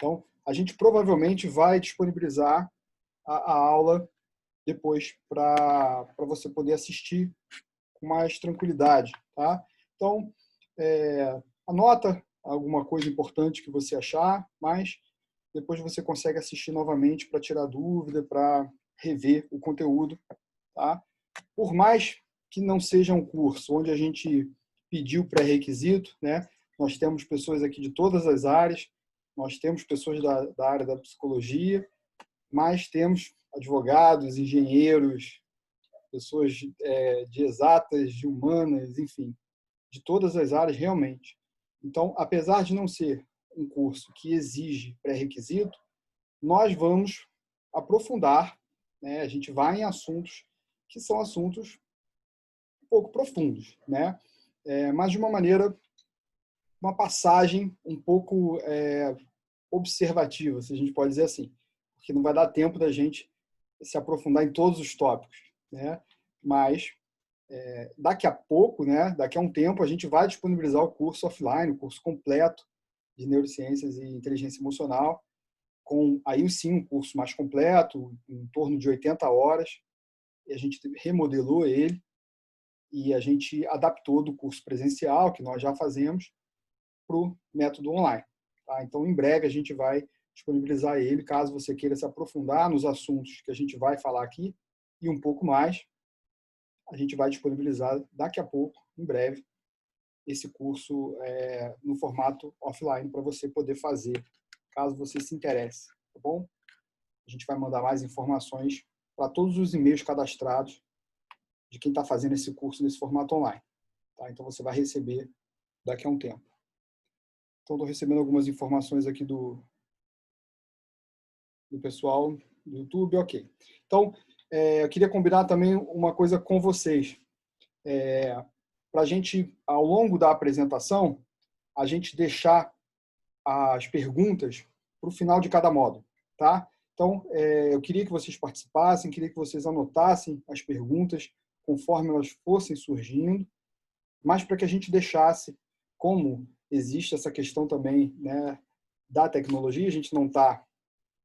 Então, a gente provavelmente vai disponibilizar a aula depois para você poder assistir com mais tranquilidade, tá? Então, anota alguma coisa importante que você achar, mas depois você consegue assistir novamente para tirar dúvida, para rever o conteúdo, tá? Por mais que não seja um curso onde a gente pediu pré-requisito, né? Nós temos pessoas aqui de todas as áreas, nós temos pessoas da área da psicologia, mas temos advogados, engenheiros, pessoas de exatas, de humanas, enfim, de todas as áreas realmente. Então, apesar de não ser um curso que exige pré-requisito, nós vamos aprofundar, né? A gente vai em assuntos que são assuntos um pouco profundos, né? Mas de uma maneira, uma passagem um pouco observativa, se a gente pode dizer assim, porque não vai dar tempo da gente se aprofundar em todos os tópicos, né? Mas daqui a pouco, né? Daqui a um tempo, a gente vai disponibilizar o curso offline, o curso completo de neurociências e inteligência emocional, com aí sim um curso mais completo, em torno de 80 horas, e a gente remodelou ele e a gente adaptou do curso presencial, que nós já fazemos, para o método online. Tá? Então, em breve, a gente vai disponibilizar ele, caso você queira se aprofundar nos assuntos que a gente vai falar aqui e um pouco mais, a gente vai disponibilizar daqui a pouco, em breve, esse curso no formato offline para você poder fazer, caso você se interesse, tá bom? A gente vai mandar mais informações para todos os e-mails cadastrados de quem está fazendo esse curso nesse formato online. Tá? Então, você vai receber daqui a um tempo. Então, estou recebendo algumas informações aqui do pessoal do YouTube. Ok. Então, eu queria combinar também uma coisa com vocês. Para a gente, ao longo da apresentação, a gente deixar as perguntas para o final de cada módulo. Tá? Então, eu queria que vocês participassem, queria que vocês anotassem as perguntas conforme elas fossem surgindo, mas para que a gente deixasse, como existe essa questão também, né, da tecnologia, a gente não está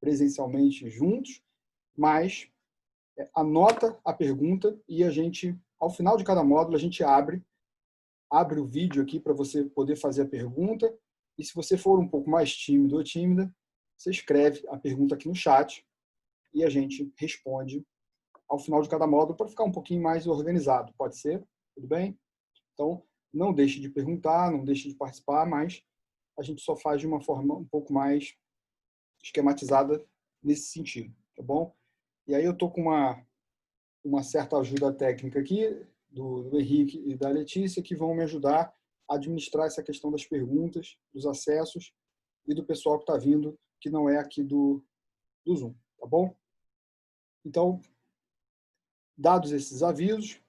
presencialmente juntos, mas anota a pergunta e a gente, ao final de cada módulo, a gente abre o vídeo aqui para você poder fazer a pergunta, e se você for um pouco mais tímido ou tímida, você escreve a pergunta aqui no chat e a gente responde ao final de cada módulo para ficar um pouquinho mais organizado. Pode ser? Tudo bem? Então, não deixe de perguntar, não deixe de participar, mas a gente só faz de uma forma um pouco mais esquematizada nesse sentido, tá bom? E aí eu estou com uma certa ajuda técnica aqui, do Henrique e da Letícia, que vão me ajudar a administrar essa questão das perguntas, dos acessos e do pessoal que está vindo, que não é aqui do Zoom, tá bom? Então, dados esses avisos,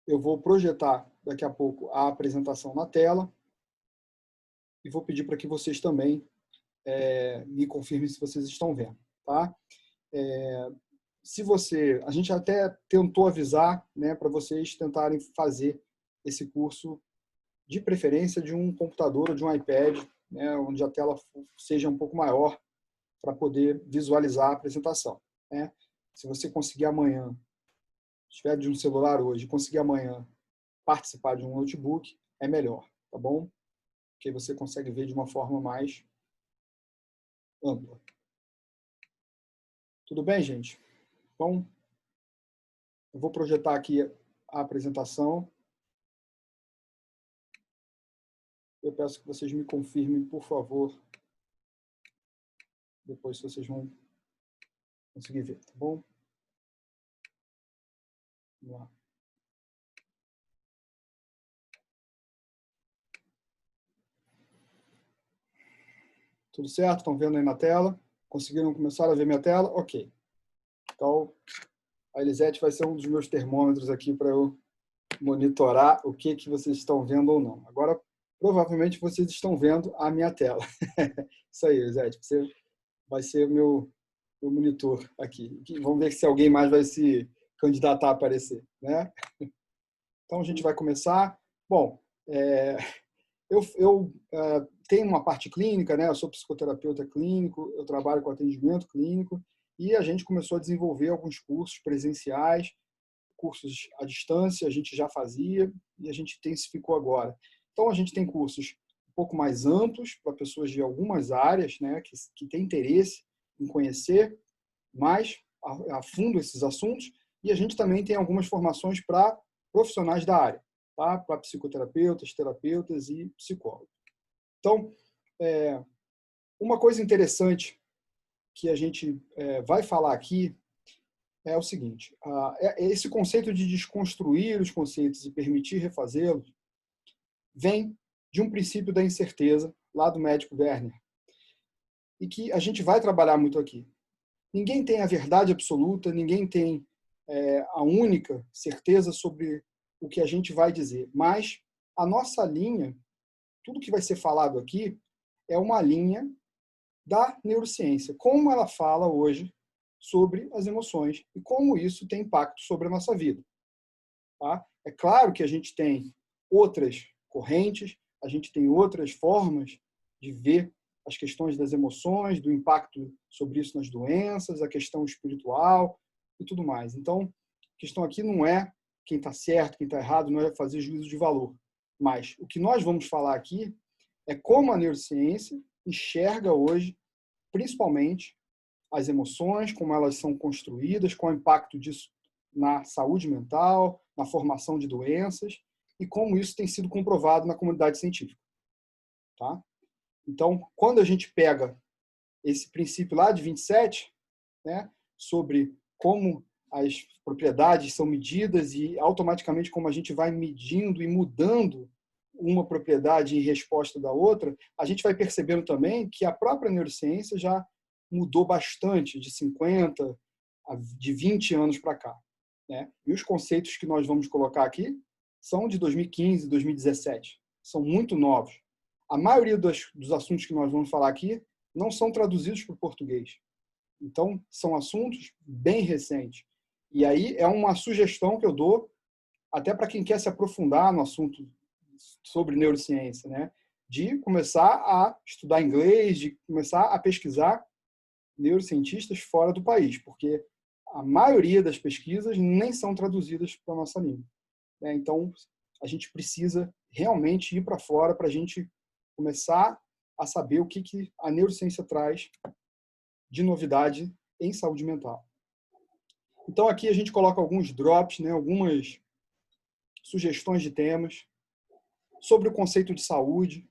eu vou projetar daqui a pouco a apresentação na tela e vou pedir para que vocês também me confirmem se vocês estão vendo, tá? Se você, a gente até tentou avisar, né, para vocês tentarem fazer esse curso de preferência de um computador ou de um iPad, né, onde a tela seja um pouco maior para poder visualizar a apresentação, né? Se você conseguir amanhã, se tiver de um celular hoje, conseguir amanhã participar de um notebook, é melhor, tá bom? Porque você consegue ver de uma forma mais ampla. Tudo bem, gente? Então, eu vou projetar aqui a apresentação. Eu peço que vocês me confirmem, por favor, depois se vocês vão conseguir ver, tá bom? Vamos lá. Tudo certo? Estão vendo aí na tela? Conseguiram começar a ver minha tela? Ok. Então, a Elisete vai ser um dos meus termômetros aqui para eu monitorar o que vocês estão vendo ou não. Agora, provavelmente, vocês estão vendo a minha tela. Isso aí, Elisete. Você vai ser o meu monitor aqui. Vamos ver se alguém mais vai se candidatar a aparecer, né? Então, a gente vai começar. Bom, eu tem uma parte clínica, né? Eu sou psicoterapeuta clínico, eu trabalho com atendimento clínico, e a gente começou a desenvolver alguns cursos presenciais, cursos à distância, a gente já fazia, e a gente intensificou agora. Então, a gente tem cursos um pouco mais amplos para pessoas de algumas áreas, né, que têm interesse em conhecer mais a fundo esses assuntos, e a gente também tem algumas formações para profissionais da área, tá? Para psicoterapeutas, terapeutas e psicólogos. Então, uma coisa interessante que a gente vai falar aqui é o seguinte: esse conceito de desconstruir os conceitos e permitir refazê-los vem de um princípio da incerteza, lá do médico Werner, e que a gente vai trabalhar muito aqui. Ninguém tem a verdade absoluta, ninguém tem a única certeza sobre o que a gente vai dizer, mas a nossa linha, tudo que vai ser falado aqui, é uma linha da neurociência, como ela fala hoje sobre as emoções e como isso tem impacto sobre a nossa vida. Tá? É claro que a gente tem outras correntes, a gente tem outras formas de ver as questões das emoções, do impacto sobre isso nas doenças, a questão espiritual e tudo mais. Então, a questão aqui não é quem está certo, quem está errado, não é fazer juízo de valor. Mas o que nós vamos falar aqui é como a neurociência enxerga hoje, principalmente, as emoções, como elas são construídas, qual é o impacto disso na saúde mental, na formação de doenças e como isso tem sido comprovado na comunidade científica. Tá? Então, quando a gente pega esse princípio lá de 27, né, sobre como as propriedades são medidas e automaticamente como a gente vai medindo e mudando uma propriedade em resposta da outra, a gente vai percebendo também que a própria neurociência já mudou bastante de 50, de 20 anos para cá. Né? E os conceitos que nós vamos colocar aqui são de 2015, 2017. São muito novos. A maioria dos assuntos que nós vamos falar aqui não são traduzidos para o português. Então, são assuntos bem recentes. E aí é uma sugestão que eu dou até para quem quer se aprofundar no assunto sobre neurociência, né? De começar a estudar inglês, de começar a pesquisar neurocientistas fora do país, porque a maioria das pesquisas nem são traduzidas para a nossa língua. Né? Então, a gente precisa realmente ir para fora para a gente começar a saber o que a neurociência traz de novidade em saúde mental. Então, aqui a gente coloca alguns drops, né, algumas sugestões de temas sobre o conceito de saúde,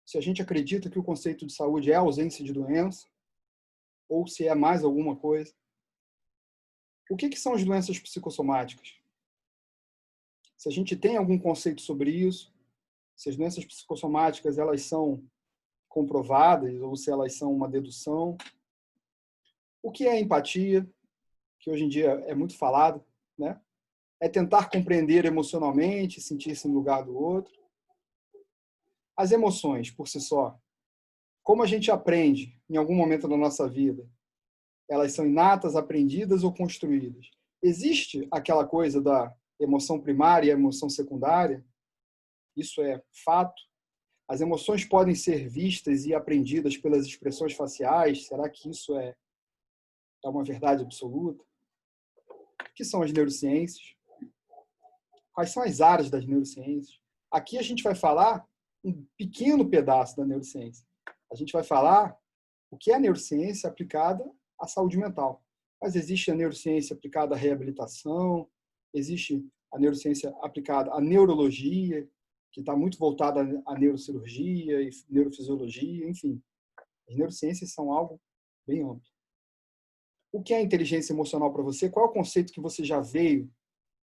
se a gente acredita que o conceito de saúde é a ausência de doença, ou se é mais alguma coisa. O que são as doenças psicossomáticas? Se a gente tem algum conceito sobre isso, se as doenças psicossomáticas elas são comprovadas ou se elas são uma dedução. O que é empatia, que hoje em dia é muito falado, né? É tentar compreender emocionalmente, sentir-se no lugar do outro. As emoções, por si só, como a gente aprende em algum momento da nossa vida? Elas são inatas, aprendidas ou construídas? Existe aquela coisa da emoção primária e emoção secundária? Isso é fato? As emoções podem ser vistas e aprendidas pelas expressões faciais? Será que isso é uma verdade absoluta? O que são as neurociências? Quais são as áreas das neurociências? Aqui a gente vai falar um pequeno pedaço da neurociência. A gente vai falar o que é a neurociência aplicada à saúde mental. Mas existe a neurociência aplicada à reabilitação, existe a neurociência aplicada à neurologia, que está muito voltada à neurocirurgia e neurofisiologia, enfim. As neurociências são algo bem amplo. O que é inteligência emocional para você? Qual é o conceito que você já veio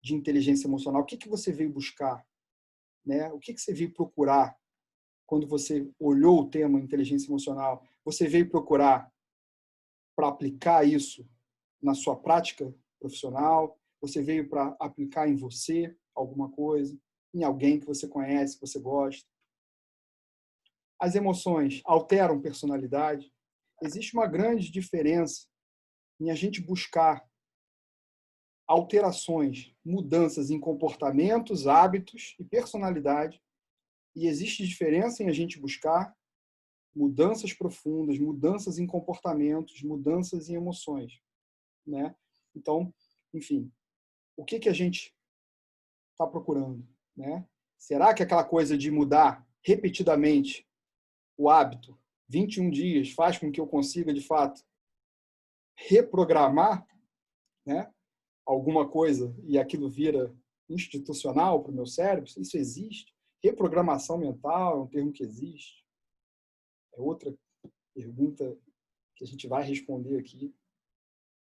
de inteligência emocional? O que você veio buscar? Né? O que você veio procurar quando você olhou o tema inteligência emocional? Você veio procurar para aplicar isso na sua prática profissional? Você veio para aplicar em você alguma coisa? Em alguém que você conhece, que você gosta? As emoções alteram personalidade? Existe uma grande diferença em a gente buscar alterações, mudanças em comportamentos, hábitos e personalidade. E existe diferença em a gente buscar mudanças profundas, mudanças em comportamentos, mudanças em emoções, né? Então, enfim, o que a gente está procurando, né? Será que aquela coisa de mudar repetidamente o hábito, 21 dias, faz com que eu consiga, de fato, reprogramar, né, alguma coisa e aquilo vira institucional para o meu cérebro? Isso existe? Reprogramação mental é um termo que existe? É outra pergunta que a gente vai responder aqui.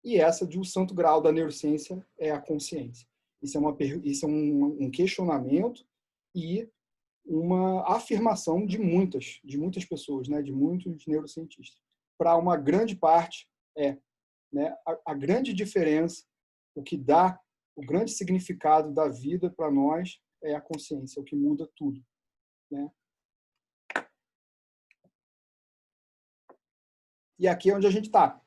E essa de o santo grau da neurociência é a consciência. Isso é um questionamento e uma afirmação de muitas pessoas, né, de muitos neurocientistas. Para uma grande parte, né, a grande diferença, o que dá o grande significado da vida para nós é a consciência, o que muda tudo, né? E aqui é onde a gente está.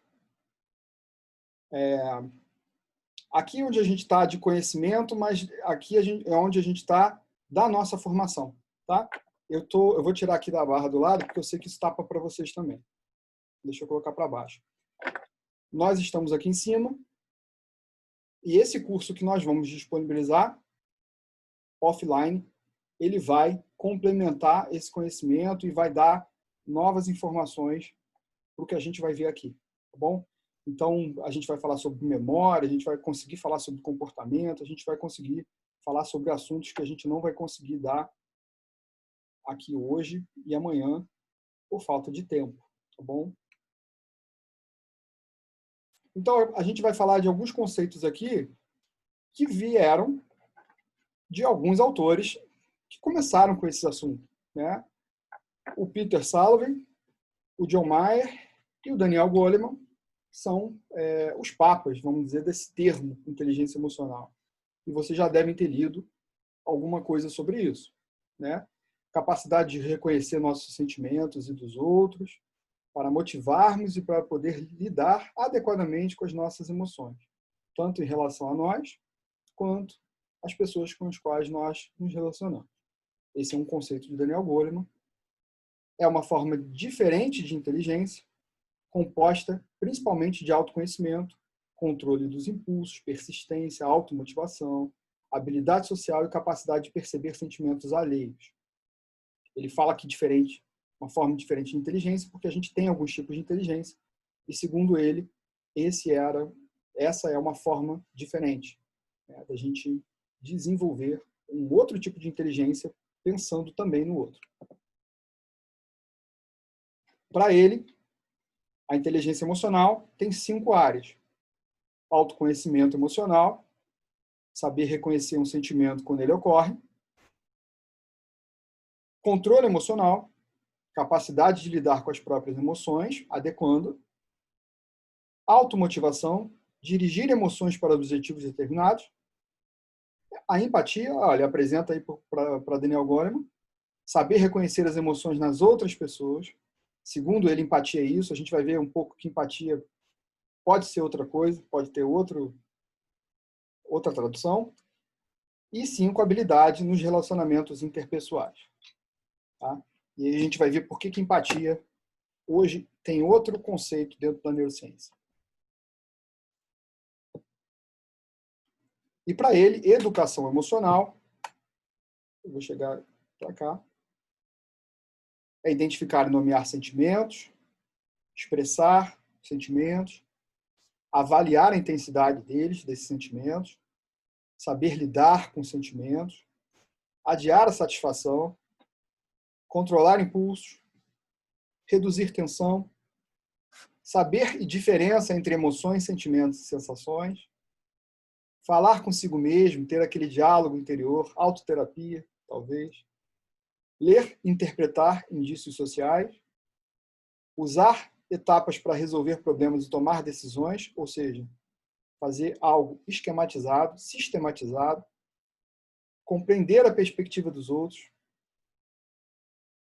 Aqui é onde a gente está de conhecimento, mas aqui é onde a gente está da nossa formação, tá? Eu vou tirar aqui da barra do lado, porque eu sei que isso tapa para vocês também. Deixa eu colocar para baixo. Nós estamos aqui em cima, e esse curso que nós vamos disponibilizar, offline, ele vai complementar esse conhecimento e vai dar novas informações para o que a gente vai ver aqui, tá bom? Então, a gente vai falar sobre memória, a gente vai conseguir falar sobre comportamento, a gente vai conseguir falar sobre assuntos que a gente não vai conseguir dar aqui hoje e amanhã por falta de tempo, tá bom? Então, a gente vai falar de alguns conceitos aqui que vieram de alguns autores que começaram com esse assunto, né? O Peter Salovey, o John Mayer e o Daniel Goleman são os papas, vamos dizer, desse termo, inteligência emocional. E vocês já devem ter lido alguma coisa sobre isso, né? Capacidade de reconhecer nossos sentimentos e dos outros, para motivarmos e para poder lidar adequadamente com as nossas emoções, tanto em relação a nós, quanto às pessoas com as quais nós nos relacionamos. Esse é um conceito de Daniel Goleman. É uma forma diferente de inteligência, composta principalmente de autoconhecimento, controle dos impulsos, persistência, automotivação, habilidade social e capacidade de perceber sentimentos alheios. Ele fala que uma forma diferente de inteligência, porque a gente tem alguns tipos de inteligência, e segundo ele, essa é uma forma diferente, né, da gente desenvolver um outro tipo de inteligência pensando também no outro. Para ele, a inteligência emocional tem 5 áreas: autoconhecimento emocional, saber reconhecer um sentimento quando ele ocorre; controle emocional, capacidade de lidar com as próprias emoções, adequando; automotivação, dirigir emoções para objetivos determinados; a empatia, ele apresenta aí para Daniel Goleman, saber reconhecer as emoções nas outras pessoas. Segundo ele, empatia é isso. A gente vai ver um pouco que empatia pode ser outra coisa, pode ter outra tradução. E 5, habilidade nos relacionamentos interpessoais. Tá? E aí a gente vai ver por que empatia hoje tem outro conceito dentro da neurociência. E para ele, educação emocional, eu vou chegar para cá, é identificar e nomear sentimentos, expressar sentimentos, avaliar a intensidade desses sentimentos, saber lidar com sentimentos, adiar a satisfação, controlar impulsos, reduzir tensão, saber a diferença entre emoções, sentimentos e sensações, falar consigo mesmo, ter aquele diálogo interior, autoterapia, talvez, ler e interpretar indícios sociais, usar etapas para resolver problemas e tomar decisões, ou seja, fazer algo esquematizado, sistematizado, compreender a perspectiva dos outros,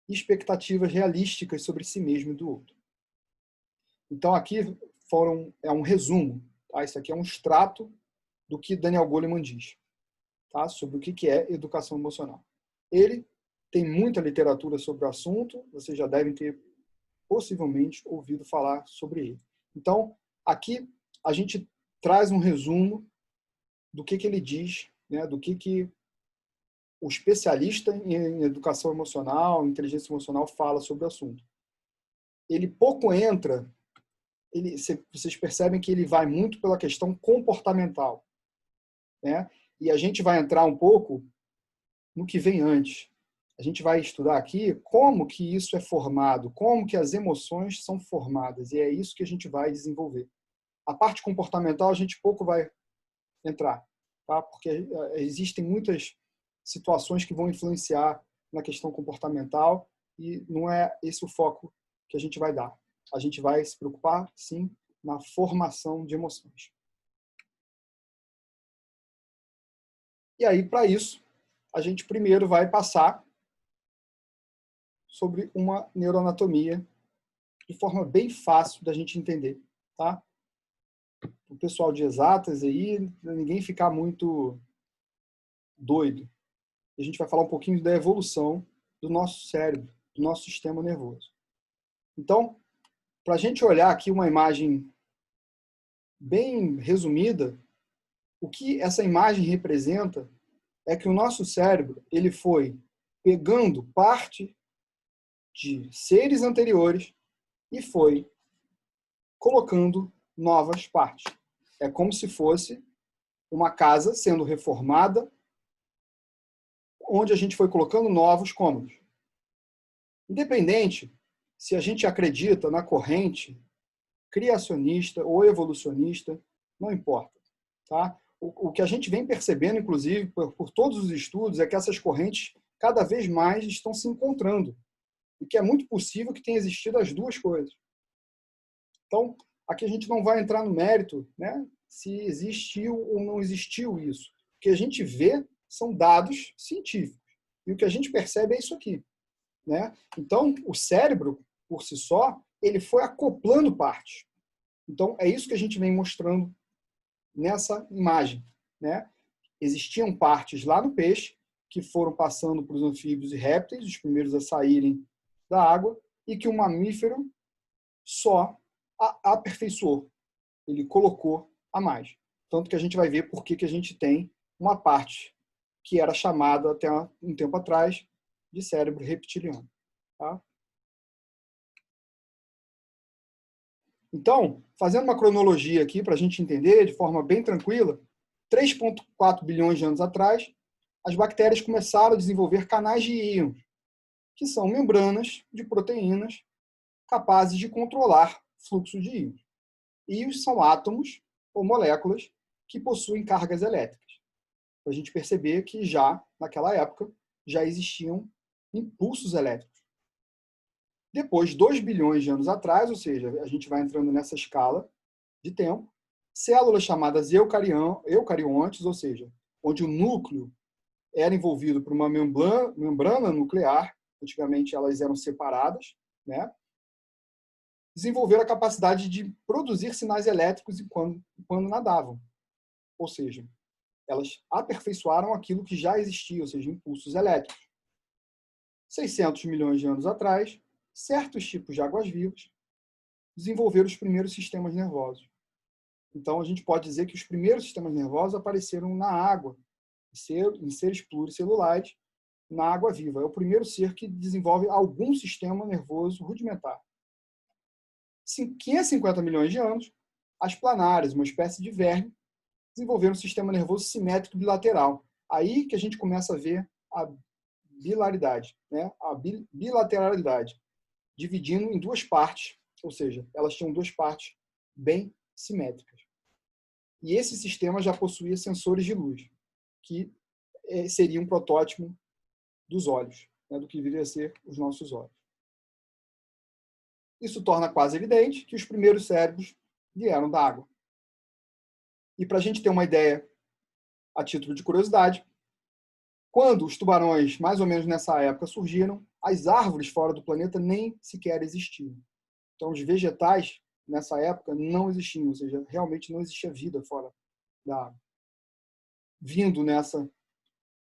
expectativas realísticas sobre si mesmo e do outro. Então, aqui é um resumo. Tá? Isso aqui é um extrato do que Daniel Goleman diz, tá? Sobre o que é educação emocional. Ele tem muita literatura sobre o assunto, vocês já devem ter possivelmente ouvido falar sobre ele. Então, aqui a gente traz um resumo do que ele diz, né, do que o especialista em educação emocional, inteligência emocional, fala sobre o assunto. Ele pouco entra, vocês percebem que ele vai muito pela questão comportamental, né? E a gente vai entrar um pouco no que vem antes. A gente vai estudar aqui como que isso é formado, como que as emoções são formadas, e é isso que a gente vai desenvolver. A parte comportamental a gente pouco vai entrar, tá? Porque existem muitas situações que vão influenciar na questão comportamental e não é esse o foco que a gente vai dar. A gente vai se preocupar, sim, na formação de emoções. E aí, para isso, a gente primeiro vai passar sobre uma neuroanatomia de forma bem fácil da gente entender, tá? O pessoal de exatas aí, ninguém ficar muito doido. A gente vai falar um pouquinho da evolução do nosso cérebro, do nosso sistema nervoso. Então, para a gente olhar aqui uma imagem bem resumida, o que essa imagem representa é que o nosso cérebro ele foi pegando parte de seres anteriores e foi colocando novas partes. É como se fosse uma casa sendo reformada, onde a gente foi colocando novos cômodos. Independente se a gente acredita na corrente criacionista ou evolucionista, não importa. Tá? O que a gente vem percebendo, inclusive, por todos os estudos, é que essas correntes cada vez mais estão se encontrando. E que é muito possível que tenha existido as duas coisas. Então, aqui a gente não vai entrar no mérito, né, se existiu ou não existiu isso. O que a gente vê são dados científicos. E o que a gente percebe é isso aqui. Né? Então, o cérebro, por si só, ele foi acoplando partes. Então, é isso que a gente vem mostrando nessa imagem. Né? Existiam partes lá no peixe que foram passando para os anfíbios e répteis, os primeiros a saírem da água, e que o mamífero só aperfeiçoou. Ele colocou a mais. Tanto que a gente vai ver por que a gente tem uma parte que era chamada até um tempo atrás de cérebro reptiliano. Tá? Então, fazendo uma cronologia aqui para a gente entender de forma bem tranquila, 3,4 bilhões de anos atrás, as bactérias começaram a desenvolver canais de íons, que são membranas de proteínas capazes de controlar fluxo de íons. Íons são átomos ou moléculas que possuem cargas elétricas. Para a gente perceber que já, naquela época, já existiam impulsos elétricos. Depois, 2 bilhões de anos atrás, ou seja, a gente vai entrando nessa escala de tempo, células chamadas eucariontes, ou seja, onde o núcleo era envolvido por uma membrana nuclear, antigamente elas eram separadas, né? Desenvolveram a capacidade de produzir sinais elétricos quando nadavam. Ou seja, elas aperfeiçoaram aquilo que já existia, ou seja, impulsos elétricos. 600 milhões de anos atrás, certos tipos de águas-vivas desenvolveram os primeiros sistemas nervosos. Então, a gente pode dizer que os primeiros sistemas nervosos apareceram na água, em seres pluricelulares, na água viva. É o primeiro ser que desenvolve algum sistema nervoso rudimentar. 550 milhões de anos, as planárias, uma espécie de verme, desenvolveram um sistema nervoso simétrico bilateral. Aí que a gente começa a ver a bilaridade, né? A bilateralidade, dividindo em duas partes, ou seja, elas tinham duas partes bem simétricas. E esse sistema já possuía sensores de luz, que seria um protótipo dos olhos, né? Do que viria a ser os nossos olhos. Isso torna quase evidente que os primeiros cérebros vieram da água. E para a gente ter uma ideia, a título de curiosidade, quando os tubarões, mais ou menos nessa época, surgiram, as árvores fora do planeta nem sequer existiam. Então, os vegetais, nessa época, não existiam, ou seja, realmente não existia vida fora da água. Vindo nessa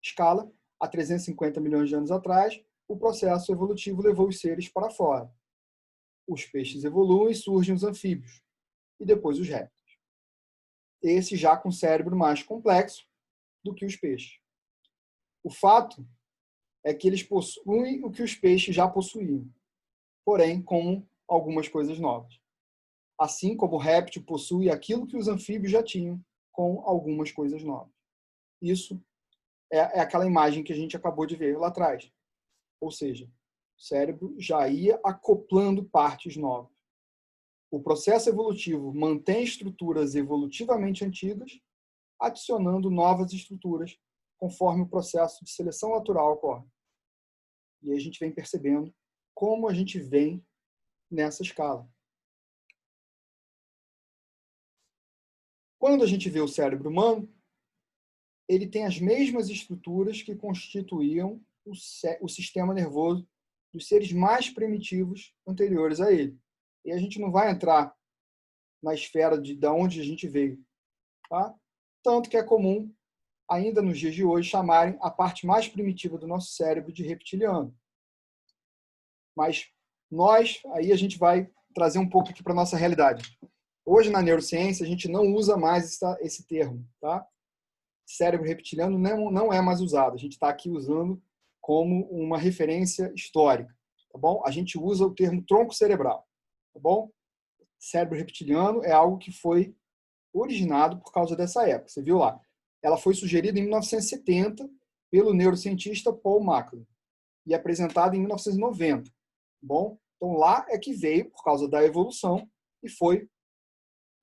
escala, há 350 milhões de anos atrás, o processo evolutivo levou os seres para fora. os peixes evoluem, surgem os anfíbios e depois os répteis. Esse já com cérebro mais complexo do que os peixes. O fato é que eles possuem o que os peixes já possuíam, porém com algumas coisas novas. Assim como o réptil possui aquilo que os anfíbios já tinham, com algumas coisas novas. Isso é aquela imagem que a gente acabou de ver lá atrás. Ou seja, o cérebro já ia acoplando partes novas. O processo evolutivo mantém estruturas evolutivamente antigas, adicionando novas estruturas conforme o processo de seleção natural ocorre. E aí a gente vem percebendo como a gente vem nessa escala. Quando a gente vê o cérebro humano, ele tem as mesmas estruturas que constituíam o sistema nervoso dos seres mais primitivos anteriores a ele. E a gente não vai entrar na esfera de onde a gente veio. Tá? Tanto que é comum, ainda nos dias de hoje, chamarem a parte mais primitiva do nosso cérebro de reptiliano. Mas nós, aí a gente vai trazer um pouco aqui para a nossa realidade. Hoje, na neurociência, a gente não usa mais esse termo. Tá? Cérebro reptiliano não é mais usado. A gente está aqui usando como uma referência histórica. Tá bom? A gente usa o termo tronco cerebral. Tá bom? Cérebro reptiliano é algo que foi originado por causa dessa época. Você viu lá? Ela foi sugerida em 1970 pelo neurocientista Paul MacLeod e apresentada em 1990. Tá bom? Então lá é que veio por causa da evolução e foi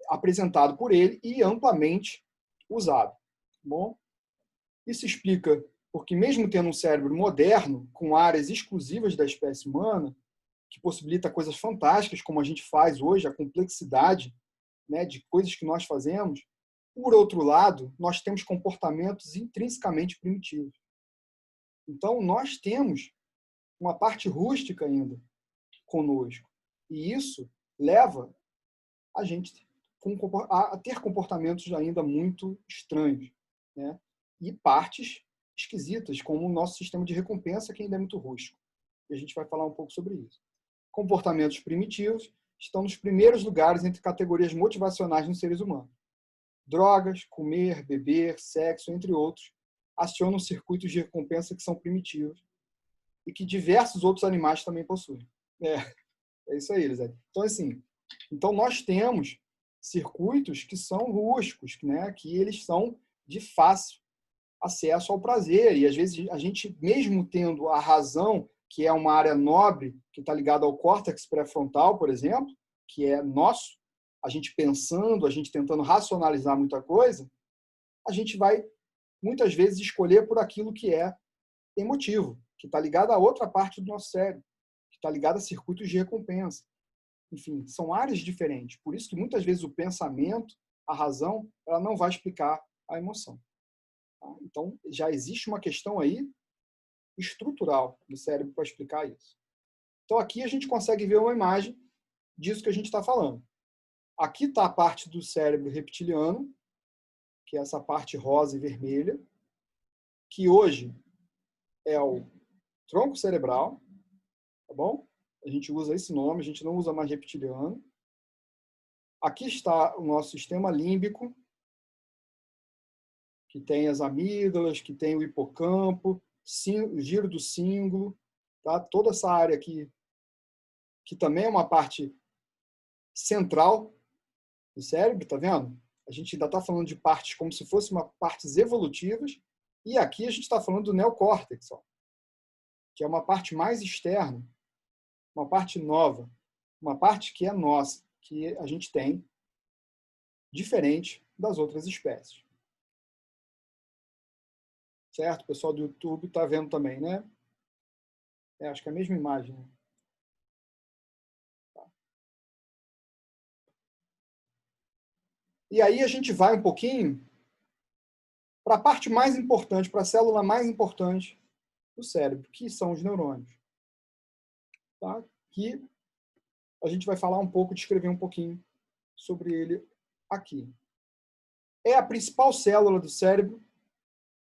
apresentado por ele e amplamente usado. Tá bom? Isso explica porque mesmo tendo um cérebro moderno, com áreas exclusivas da espécie humana, que possibilita coisas fantásticas, como a gente faz hoje, a complexidade, né, de coisas que nós fazemos, por outro lado, nós temos comportamentos intrinsecamente primitivos. Então, nós temos uma parte rústica ainda conosco. E isso leva a gente a ter comportamentos ainda muito estranhos, né? E partes esquisitas, como o nosso sistema de recompensa, que ainda é muito rústico. E a gente vai falar um pouco sobre isso. Comportamentos primitivos estão nos primeiros lugares entre categorias motivacionais nos seres humanos. Drogas, comer, beber, sexo, entre outros, acionam circuitos de recompensa que são primitivos e que diversos outros animais também possuem. É isso aí, Elisete. Então, assim, nós temos circuitos que são rústicos, né, que eles são de fácil acesso ao prazer. E, às vezes, a gente, mesmo tendo a razão, que é uma área nobre, que está ligada ao córtex pré-frontal, por exemplo, que é nosso, a gente pensando, a gente tentando racionalizar muita coisa, a gente vai, muitas vezes, escolher por aquilo que é emotivo, que está ligado a outra parte do nosso cérebro, que está ligado a circuitos de recompensa. Enfim, são áreas diferentes. Por isso que, muitas vezes, o pensamento, a razão, ela não vai explicar a emoção. Então, já existe uma questão aí estrutural do cérebro para explicar isso. Então, aqui a gente consegue ver uma imagem disso que a gente está falando. Aqui está a parte do cérebro reptiliano, que é essa parte rosa e vermelha, que hoje é o tronco cerebral, tá bom? A gente usa esse nome, a gente não usa mais reptiliano. Aqui está o nosso sistema límbico, que tem as amígdalas, que tem o hipocampo, o giro do cíngulo, tá? Toda essa área aqui, que também é uma parte central do cérebro, tá vendo? A gente ainda está falando de partes como se fossem partes evolutivas, e aqui a gente está falando do neocórtex, ó, que é uma parte mais externa, uma parte nova, uma parte que é nossa, que a gente tem, diferente das outras espécies. Certo? O pessoal do YouTube está vendo também, né? Acho que é a mesma imagem. Né? Tá. E aí a gente vai um pouquinho para a parte mais importante, para a célula mais importante do cérebro, que são os neurônios. Tá? Que a gente vai falar um pouco, descrever um pouquinho sobre ele aqui. É a principal célula do cérebro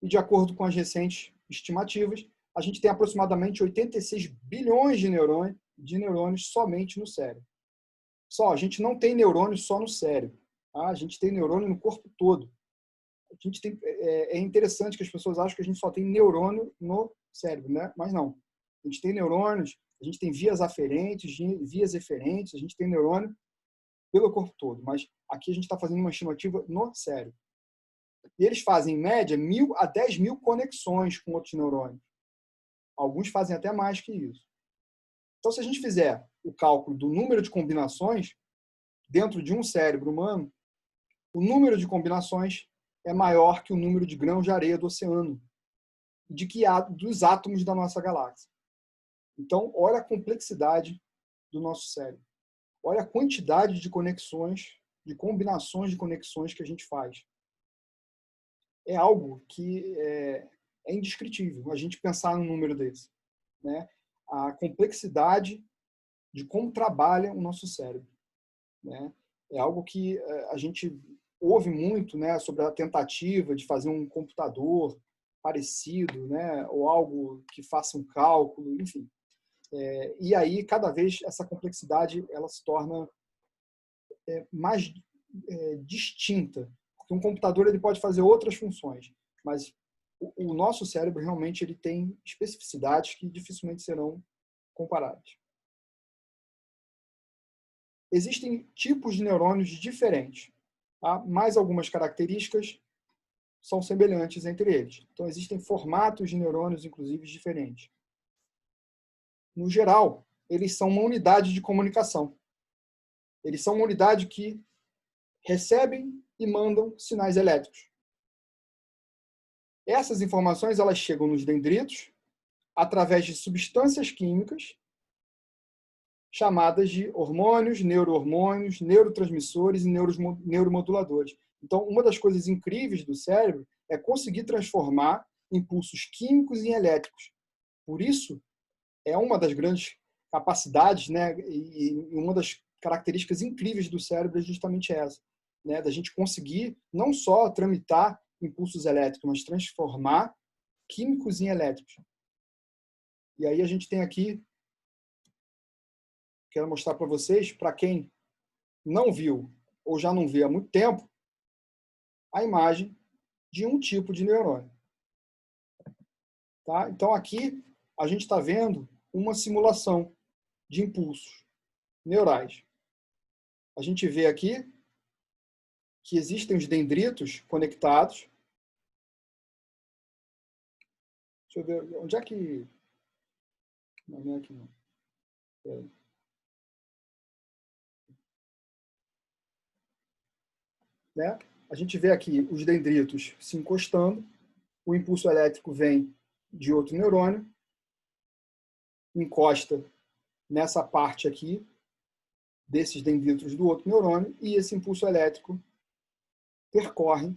e, de acordo com as recentes estimativas, a gente tem aproximadamente 86 bilhões de neurônios de neurônios somente no cérebro. Só, a gente não tem neurônios só no cérebro. Tá? A gente tem neurônio no corpo todo. A gente tem, é interessante que as pessoas acham que a gente só tem neurônio no cérebro, né? Mas não. A gente tem neurônios, a gente tem vias aferentes, vias eferentes, a gente tem neurônio pelo corpo todo. Mas aqui a gente está fazendo uma estimativa no cérebro. E eles fazem, em média, 1.000 a 10.000 conexões com outros neurônios. Alguns fazem até mais que isso. Então, se a gente fizer o cálculo do número de combinações dentro de um cérebro humano, o número de combinações é maior que o número de grãos de areia do oceano, dos átomos da nossa galáxia. Então, olha a complexidade do nosso cérebro. Olha a quantidade de conexões, de combinações de conexões que a gente faz. É algo que é indescritível a gente pensar num número desse, né? A complexidade de como trabalha o nosso cérebro, né? É algo que a gente ouve muito, né, sobre a tentativa de fazer um computador parecido, né, ou algo que faça um cálculo, enfim. E aí, cada vez, essa complexidade ela se torna mais distinta. Porque um computador ele pode fazer outras funções, mas o nosso cérebro realmente ele tem especificidades que dificilmente serão comparadas. Existem tipos de neurônios diferentes, tá? Mas algumas características são semelhantes entre eles. Então, existem formatos de neurônios, inclusive, diferentes. No geral, eles são uma unidade de comunicação. Eles são uma unidade que recebem e mandam sinais elétricos. Essas informações elas chegam nos dendritos através de substâncias químicas chamadas de hormônios, neurohormônios, neurotransmissores e neuromoduladores. Então, uma das coisas incríveis do cérebro é conseguir transformar impulsos químicos em elétricos. Por isso, é uma das grandes capacidades, né, e uma das características incríveis do cérebro é justamente essa, né, da gente conseguir não só tramitar impulsos elétricos, mas transformar químicos em elétricos. E aí a gente tem aqui, quero mostrar para vocês, para quem não viu ou já não vê há muito tempo, a imagem de um tipo de neurônio. Tá? Então aqui a gente está vendo uma simulação de impulsos neurais. A gente vê aqui que existem os dendritos conectados. Deixa eu ver, onde é que... Não é aqui não. Né? A gente vê aqui os dendritos se encostando, o impulso elétrico vem de outro neurônio, encosta nessa parte aqui, desses dendritos do outro neurônio, e esse impulso elétrico percorre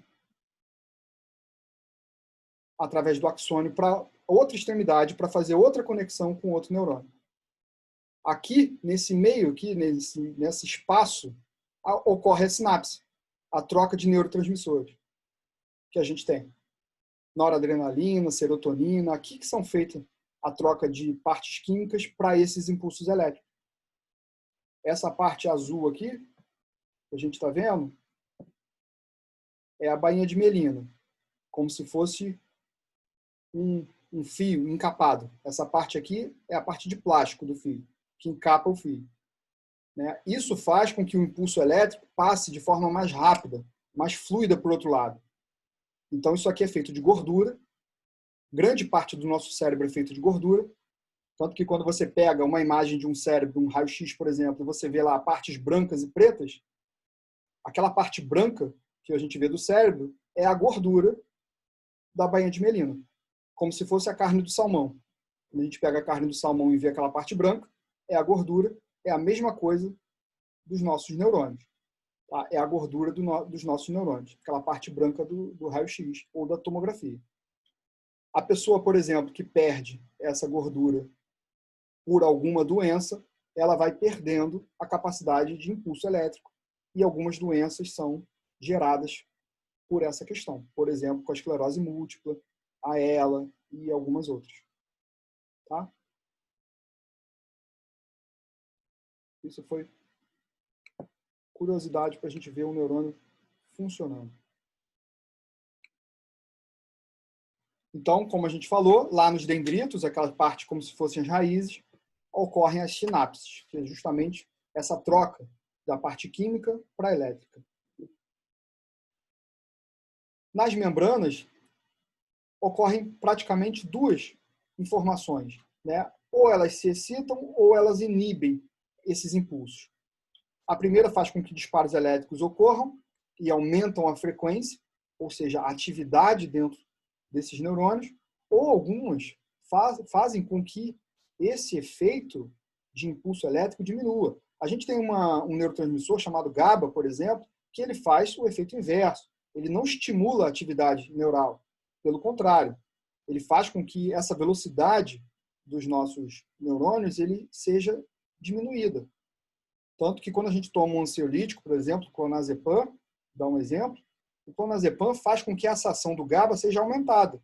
através do axônio para outra extremidade, para fazer outra conexão com outro neurônio. Aqui, nesse meio, aqui, nesse espaço, ocorre a sinapse, a troca de neurotransmissores que a gente tem. Noradrenalina, serotonina, aqui que são feitas a troca de partes químicas para esses impulsos elétricos. Essa parte azul aqui, que a gente está vendo, é a bainha de mielina, como se fosse um fio encapado. Essa parte aqui é a parte de plástico do fio, que encapa o fio. Né? Isso faz com que o impulso elétrico passe de forma mais rápida, mais fluida para o outro lado. Então, isso aqui é feito de gordura. Grande parte do nosso cérebro é feito de gordura. Tanto que quando você pega uma imagem de um cérebro, um raio-x, por exemplo, e você vê lá partes brancas e pretas, aquela parte branca que a gente vê do cérebro é a gordura da bainha de mielina, como se fosse a carne do salmão. Quando a gente pega a carne do salmão e vê aquela parte branca, é a gordura, é a mesma coisa dos nossos neurônios. Tá? É a gordura dos nossos neurônios, aquela parte branca do raio-x ou da tomografia. A pessoa, por exemplo, que perde essa gordura por alguma doença, ela vai perdendo a capacidade de impulso elétrico. E algumas doenças são geradas por essa questão. Por exemplo, com a esclerose múltipla, a ELA e algumas outras. Tá? Isso foi curiosidade para a gente ver o neurônio funcionando. Então, como a gente falou, lá nos dendritos, aquela parte como se fossem as raízes, ocorrem as sinapses, que é justamente essa troca da parte química para a elétrica. Nas membranas, ocorrem praticamente duas informações, né? Ou elas se excitam ou elas inibem esses impulsos. A primeira faz com que disparos elétricos ocorram e aumentam a frequência, ou seja, a atividade dentro desses neurônios, ou algumas fazem com que esse efeito de impulso elétrico diminua. A gente tem um neurotransmissor chamado GABA, por exemplo, que ele faz o efeito inverso. Ele não estimula a atividade neural. Pelo contrário, ele faz com que essa velocidade dos nossos neurônios ele seja diminuída. Tanto que quando a gente toma um ansiolítico, por exemplo, clonazepam, dá um exemplo, o clonazepam faz com que essa ação do GABA seja aumentada.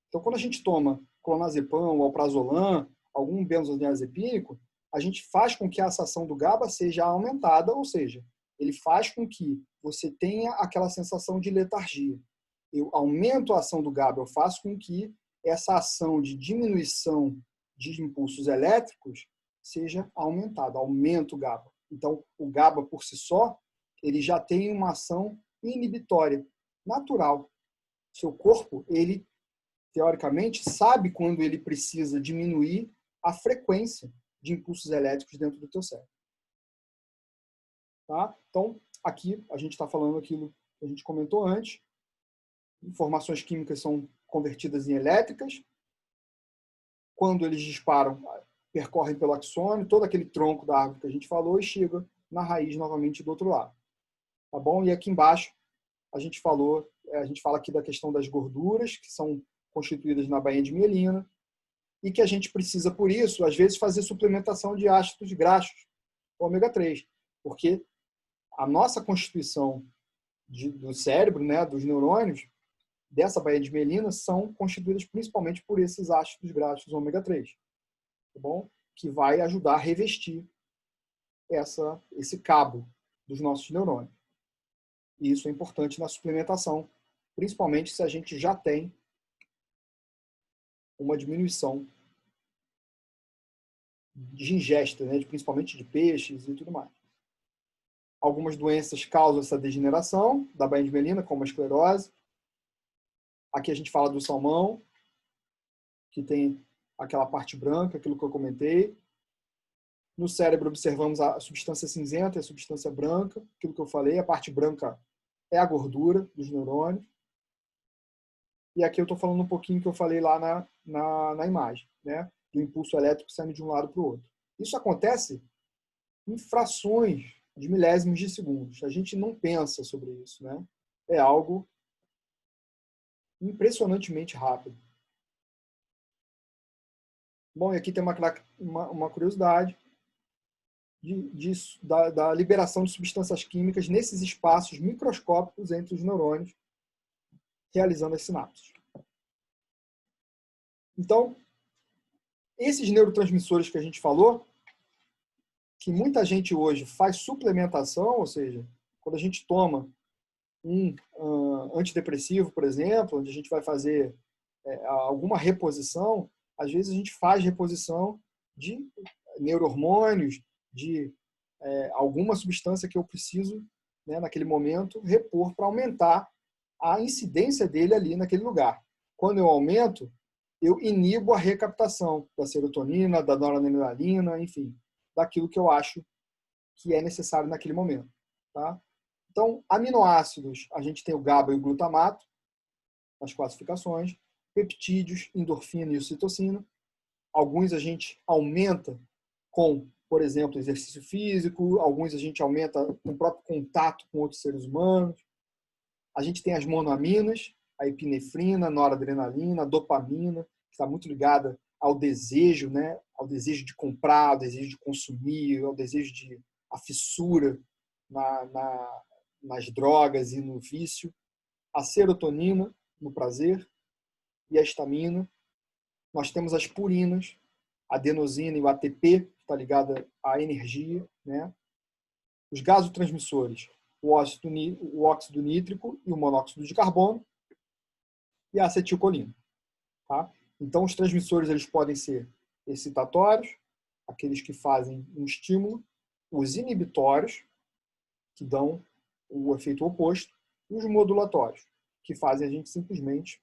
Então, quando a gente toma clonazepam, alprazolam, algum benzodiazepínico, a gente faz com que essa ação do GABA seja aumentada, ou seja, ele faz com que você tenha aquela sensação de letargia. Eu aumento a ação do GABA, eu faço com que essa ação de diminuição de impulsos elétricos seja aumentada, aumenta o GABA. Então, o GABA por si só, ele já tem uma ação inibitória, natural. Seu corpo, ele, teoricamente, sabe quando ele precisa diminuir a frequência de impulsos elétricos dentro do teu cérebro. Tá? Então, aqui a gente está falando aquilo que a gente comentou antes. Informações químicas são convertidas em elétricas. Quando eles disparam, percorrem pelo axônio, todo aquele tronco da árvore que a gente falou, e chega na raiz novamente do outro lado. Tá bom? E aqui embaixo a gente fala aqui da questão das gorduras, que são constituídas na bainha de mielina, e que a gente precisa, por isso, às vezes, fazer suplementação de ácidos graxos, ômega 3, porque a nossa constituição do cérebro, né, dos neurônios, dessa baía de mielina, são constituídas principalmente por esses ácidos graxos ômega 3, tá bom? Que vai ajudar a revestir esse cabo dos nossos neurônios. E isso é importante na suplementação, principalmente se a gente já tem uma diminuição de ingesta, né, principalmente de peixes e tudo mais. Algumas doenças causam essa degeneração da baía de mielina, como a esclerose. Aqui a gente fala do salmão, que tem aquela parte branca, aquilo que eu comentei. No cérebro observamos a substância cinzenta e a substância branca, aquilo que eu falei, a parte branca é a gordura dos neurônios. E aqui eu estou falando um pouquinho que eu falei lá na imagem, né? Do impulso elétrico saindo de um lado para o outro. Isso acontece em frações de milésimos de segundos. A gente não pensa sobre isso, né? É algo impressionantemente rápido. Bom, e aqui tem uma curiosidade da liberação de substâncias químicas nesses espaços microscópicos entre os neurônios, realizando as sinapses. Então, esses neurotransmissores que a gente falou, que muita gente hoje faz suplementação, ou seja, quando a gente toma um antidepressivo, por exemplo, onde a gente vai fazer alguma reposição, às vezes a gente faz reposição de neurohormônios, de alguma substância que eu preciso, né, naquele momento, repor para aumentar a incidência dele ali naquele lugar. Quando eu aumento, eu inibo a recaptação da serotonina, da noradrenalina, enfim, daquilo que eu acho que é necessário naquele momento. Tá? Então, aminoácidos, a gente tem o GABA e o glutamato, as classificações, peptídeos, endorfina e ocitocina. Alguns a gente aumenta com, por exemplo, exercício físico, alguns a gente aumenta com o próprio contato com outros seres humanos. A gente tem as monoaminas, a epinefrina, a noradrenalina, a dopamina, que está muito ligada ao desejo, né? Ao desejo de comprar, ao desejo de consumir, ao desejo de a fissura nas drogas e no vício. A serotonina, no prazer, e a histamina. Nós temos as purinas, a adenosina e o ATP, está ligada à energia, né? Os gasotransmissores, o óxido nítrico e o monóxido de carbono, e a acetilcolina. Tá? Então, os transmissores eles podem ser excitatórios, aqueles que fazem um estímulo, os inibitórios, que dão o efeito oposto, e os modulatórios, que fazem a gente simplesmente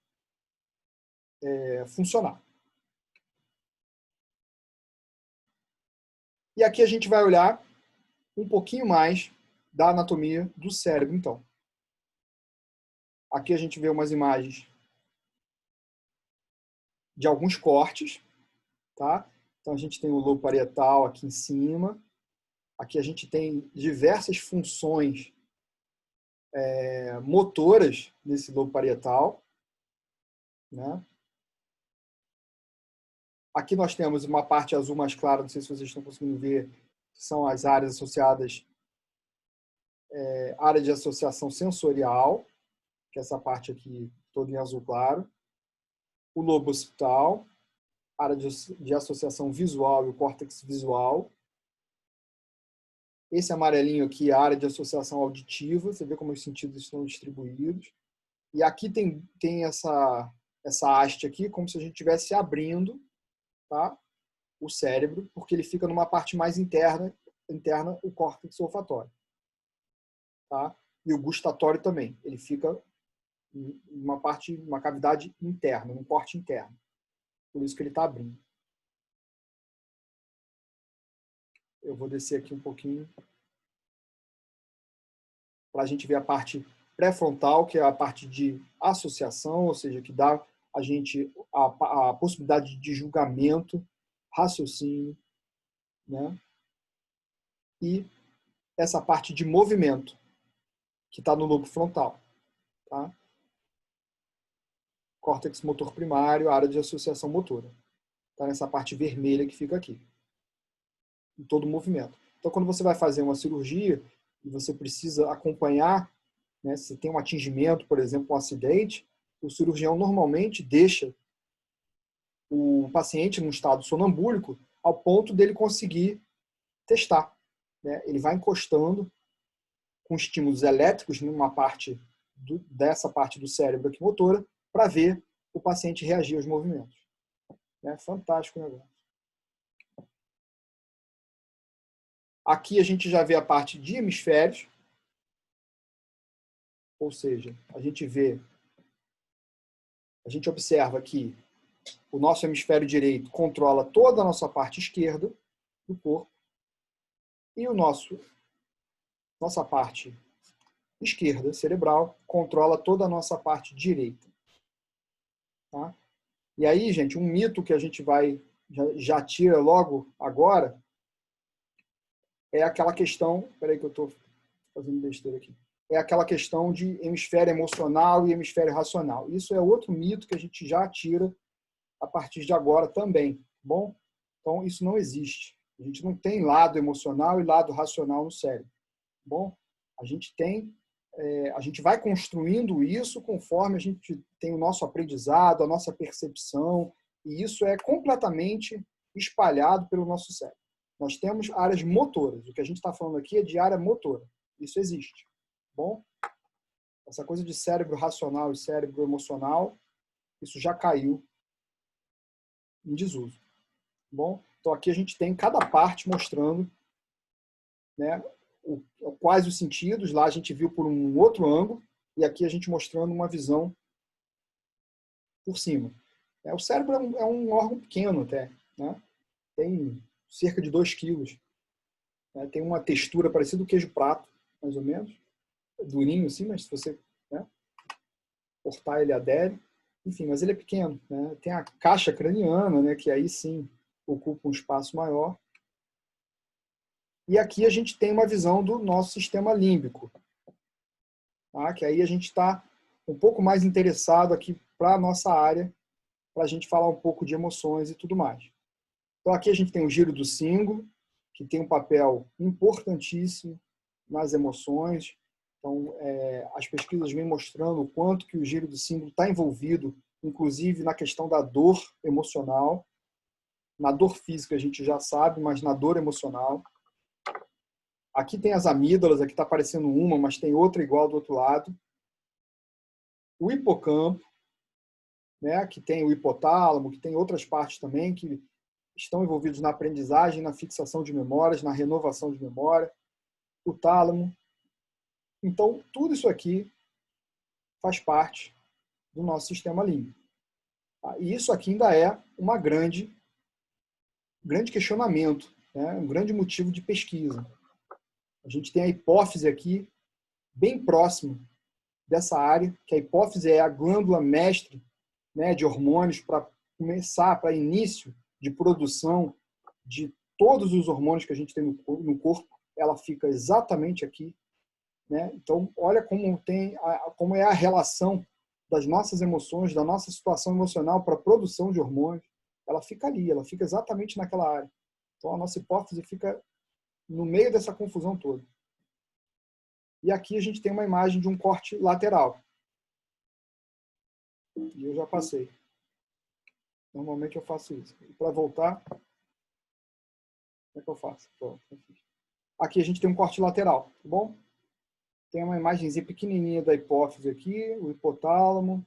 funcionar. E aqui a gente vai olhar um pouquinho mais da anatomia do cérebro, então. Aqui a gente vê umas imagens de alguns cortes, tá? Então a gente tem o lobo parietal aqui em cima. Aqui a gente tem diversas funções motoras nesse lobo parietal, né? Aqui nós temos uma parte azul mais clara, não sei se vocês estão conseguindo ver, que são as áreas associadas, área de associação sensorial, que é essa parte aqui toda em azul claro. O lobo occipital, área de associação visual e o córtex visual. Esse amarelinho aqui é a área de associação auditiva, você vê como os sentidos estão distribuídos. E aqui tem essa haste aqui, como se a gente estivesse abrindo, tá, o cérebro, porque ele fica numa parte mais interna o córtex olfatório. Tá? E o gustatório também, ele fica em uma cavidade interna, um corte interno. Por isso que ele está abrindo. Eu vou descer aqui um pouquinho para a gente ver a parte pré-frontal, que é a parte de associação, ou seja, que dá a gente a possibilidade de julgamento, raciocínio, né? E essa parte de movimento, que está no lobo frontal. Tá? Córtex motor primário, área de associação motora. Está nessa parte vermelha que fica aqui. Em todo o movimento. Então, quando você vai fazer uma cirurgia e você precisa acompanhar, né, se tem um atingimento, por exemplo, um acidente, o cirurgião normalmente deixa o paciente num estado sonambúlico ao ponto dele conseguir testar. Né? Ele vai encostando com estímulos elétricos numa parte dessa parte do cérebro aqui motora para ver o paciente reagir aos movimentos. É fantástico o negócio. Aqui a gente já vê a parte de hemisférios, ou seja, a gente observa que o nosso hemisfério direito controla toda a nossa parte esquerda do corpo e nossa parte esquerda cerebral controla toda a nossa parte direita. Tá? E aí, gente, um mito que a gente já tira logo agora é aquela questão, peraí que eu estou fazendo besteira aqui, é aquela questão de hemisfério emocional e hemisfério racional. Isso é outro mito que a gente já tira a partir de agora também, tá bom? Então, isso não existe. A gente não tem lado emocional e lado racional no cérebro, tá bom? A gente vai construindo isso conforme a gente tem o nosso aprendizado, a nossa percepção, e isso é completamente espalhado pelo nosso cérebro. Nós temos áreas motoras. O que a gente está falando aqui é de área motora. Isso existe. Bom? Essa coisa de cérebro racional e cérebro emocional, isso já caiu em desuso. Bom? Então aqui a gente tem cada parte mostrando, né, quais os sentidos. Lá a gente viu por um outro ângulo e aqui a gente mostrando uma visão por cima. O cérebro é um órgão pequeno até. Né? Tem cerca de 2 quilos. Né? Tem uma textura parecida com queijo prato, mais ou menos. Durinho assim, mas se você, né, cortar ele adere. Enfim, mas ele é pequeno. Né? Tem a caixa craniana, né, que aí sim ocupa um espaço maior. E aqui a gente tem uma visão do nosso sistema límbico. Tá? Que aí a gente está um pouco mais interessado aqui para a nossa área, para a gente falar um pouco de emoções e tudo mais. Então aqui a gente tem o giro do cíngulo, que tem um papel importantíssimo nas emoções. Então, as pesquisas vêm mostrando o quanto que o giro do cíngulo está envolvido, inclusive na questão da dor emocional. Na dor física a gente já sabe, mas na dor emocional. Aqui tem as amígdalas, aqui está aparecendo uma, mas tem outra igual do outro lado. O hipocampo, né, que tem o hipotálamo, que tem outras partes também que estão envolvidos na aprendizagem, na fixação de memórias, na renovação de memória. O tálamo. Então, tudo isso aqui faz parte do nosso sistema límbico. E isso aqui ainda é uma grande questionamento, né? Um grande motivo de pesquisa. A gente tem a hipófise aqui, bem próximo dessa área, que a hipófise é a glândula mestre, né, de hormônios para início de produção de todos os hormônios que a gente tem no corpo. Ela fica exatamente aqui, né? Então, olha como é a relação das nossas emoções, da nossa situação emocional para a produção de hormônios. Ela fica ali, ela fica exatamente naquela área. Então, a nossa hipófise fica no meio dessa confusão toda. E aqui a gente tem uma imagem de um corte lateral. E eu já passei. Normalmente eu faço isso. E para voltar, como é que eu faço? Aqui a gente tem um corte lateral, tá bom? Tem uma imagenzinha pequenininha da hipófise aqui, o hipotálamo,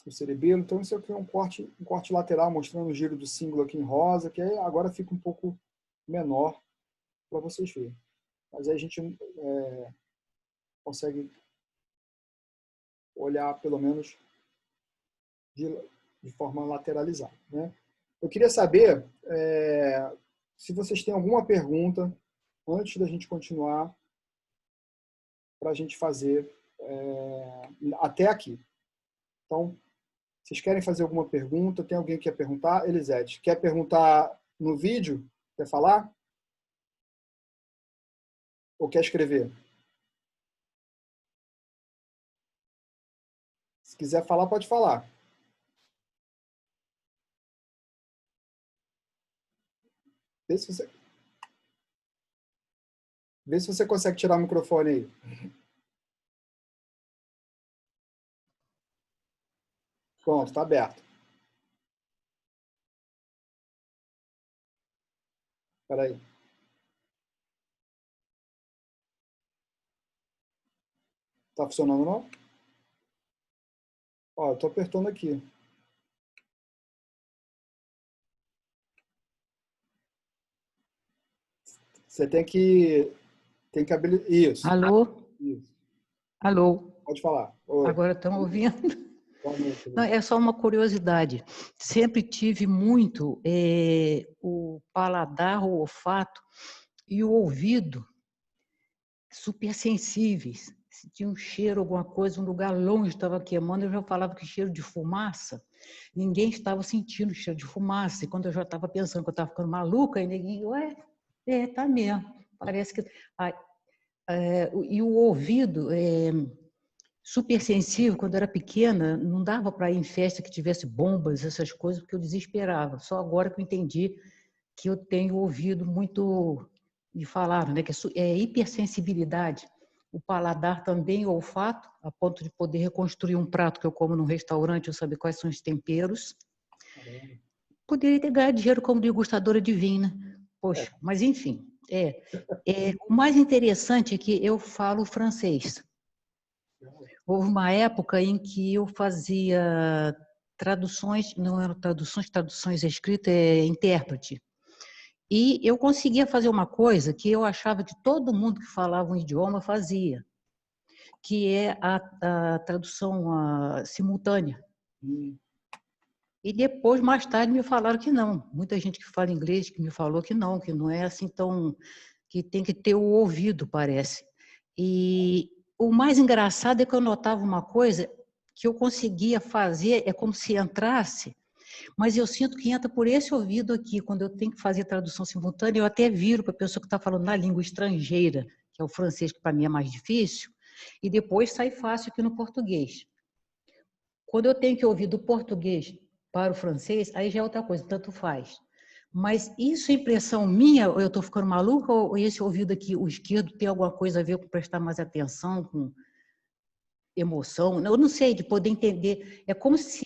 o cerebelo. Então, isso aqui é um corte lateral, mostrando o giro do símbolo aqui em rosa, que agora fica um pouco menor para vocês verem. Mas aí a gente consegue olhar, pelo menos, de forma lateralizada, né? Eu queria saber se vocês têm alguma pergunta antes da gente continuar para a gente fazer até aqui. Então, vocês querem fazer alguma pergunta? Tem alguém que quer perguntar? Elisete, quer perguntar no vídeo? Quer falar? Ou quer escrever? Se quiser falar, pode falar. Vê se você consegue tirar o microfone aí. Pronto, está aberto. Espera aí. Está funcionando, não? Ó, eu estou apertando aqui. Você tem que habilitar. Isso. Alô? Isso. Alô? Pode falar. Oi. Agora estão ouvindo? Boa noite. Não, é só uma curiosidade. Sempre tive muito o paladar, o olfato e o ouvido super sensíveis. Se tinha um cheiro, alguma coisa, um lugar longe estava queimando, eu já falava que cheiro de fumaça. Ninguém estava sentindo cheiro de fumaça. E quando eu já estava pensando que eu estava ficando maluca, aí ninguém, tá mesmo. Parece que... e o ouvido... super sensível, quando eu era pequena, não dava para ir em festa que tivesse bombas, essas coisas, porque eu desesperava. Só agora que eu entendi que eu tenho ouvido muito, e falaram, né, que é hipersensibilidade. O paladar também, o olfato, a ponto de poder reconstruir um prato que eu como num restaurante, eu saber quais são os temperos. Poderia ter ganhado dinheiro como degustadora divina. Poxa, mas enfim. O mais interessante é que eu falo francês. Houve uma época em que eu fazia traduções, não eram traduções escritas, intérprete. E eu conseguia fazer uma coisa que eu achava que todo mundo que falava um idioma fazia, que é a tradução simultânea. E depois, mais tarde, me falaram que não. Muita gente que fala inglês que me falou que não é assim tão... que tem que ter o ouvido, parece. E o mais engraçado é que eu notava uma coisa que eu conseguia fazer, é como se entrasse, mas eu sinto que entra por esse ouvido aqui, quando eu tenho que fazer tradução simultânea, eu até viro para a pessoa que está falando na língua estrangeira, que é o francês, que para mim é mais difícil, e depois sai fácil aqui no português. Quando eu tenho que ouvir do português para o francês, aí já é outra coisa, tanto faz. Mas isso é impressão minha, ou eu estou ficando maluca, ou esse ouvido aqui, o esquerdo, tem alguma coisa a ver com prestar mais atenção? emoção, eu não sei, de poder entender. É como se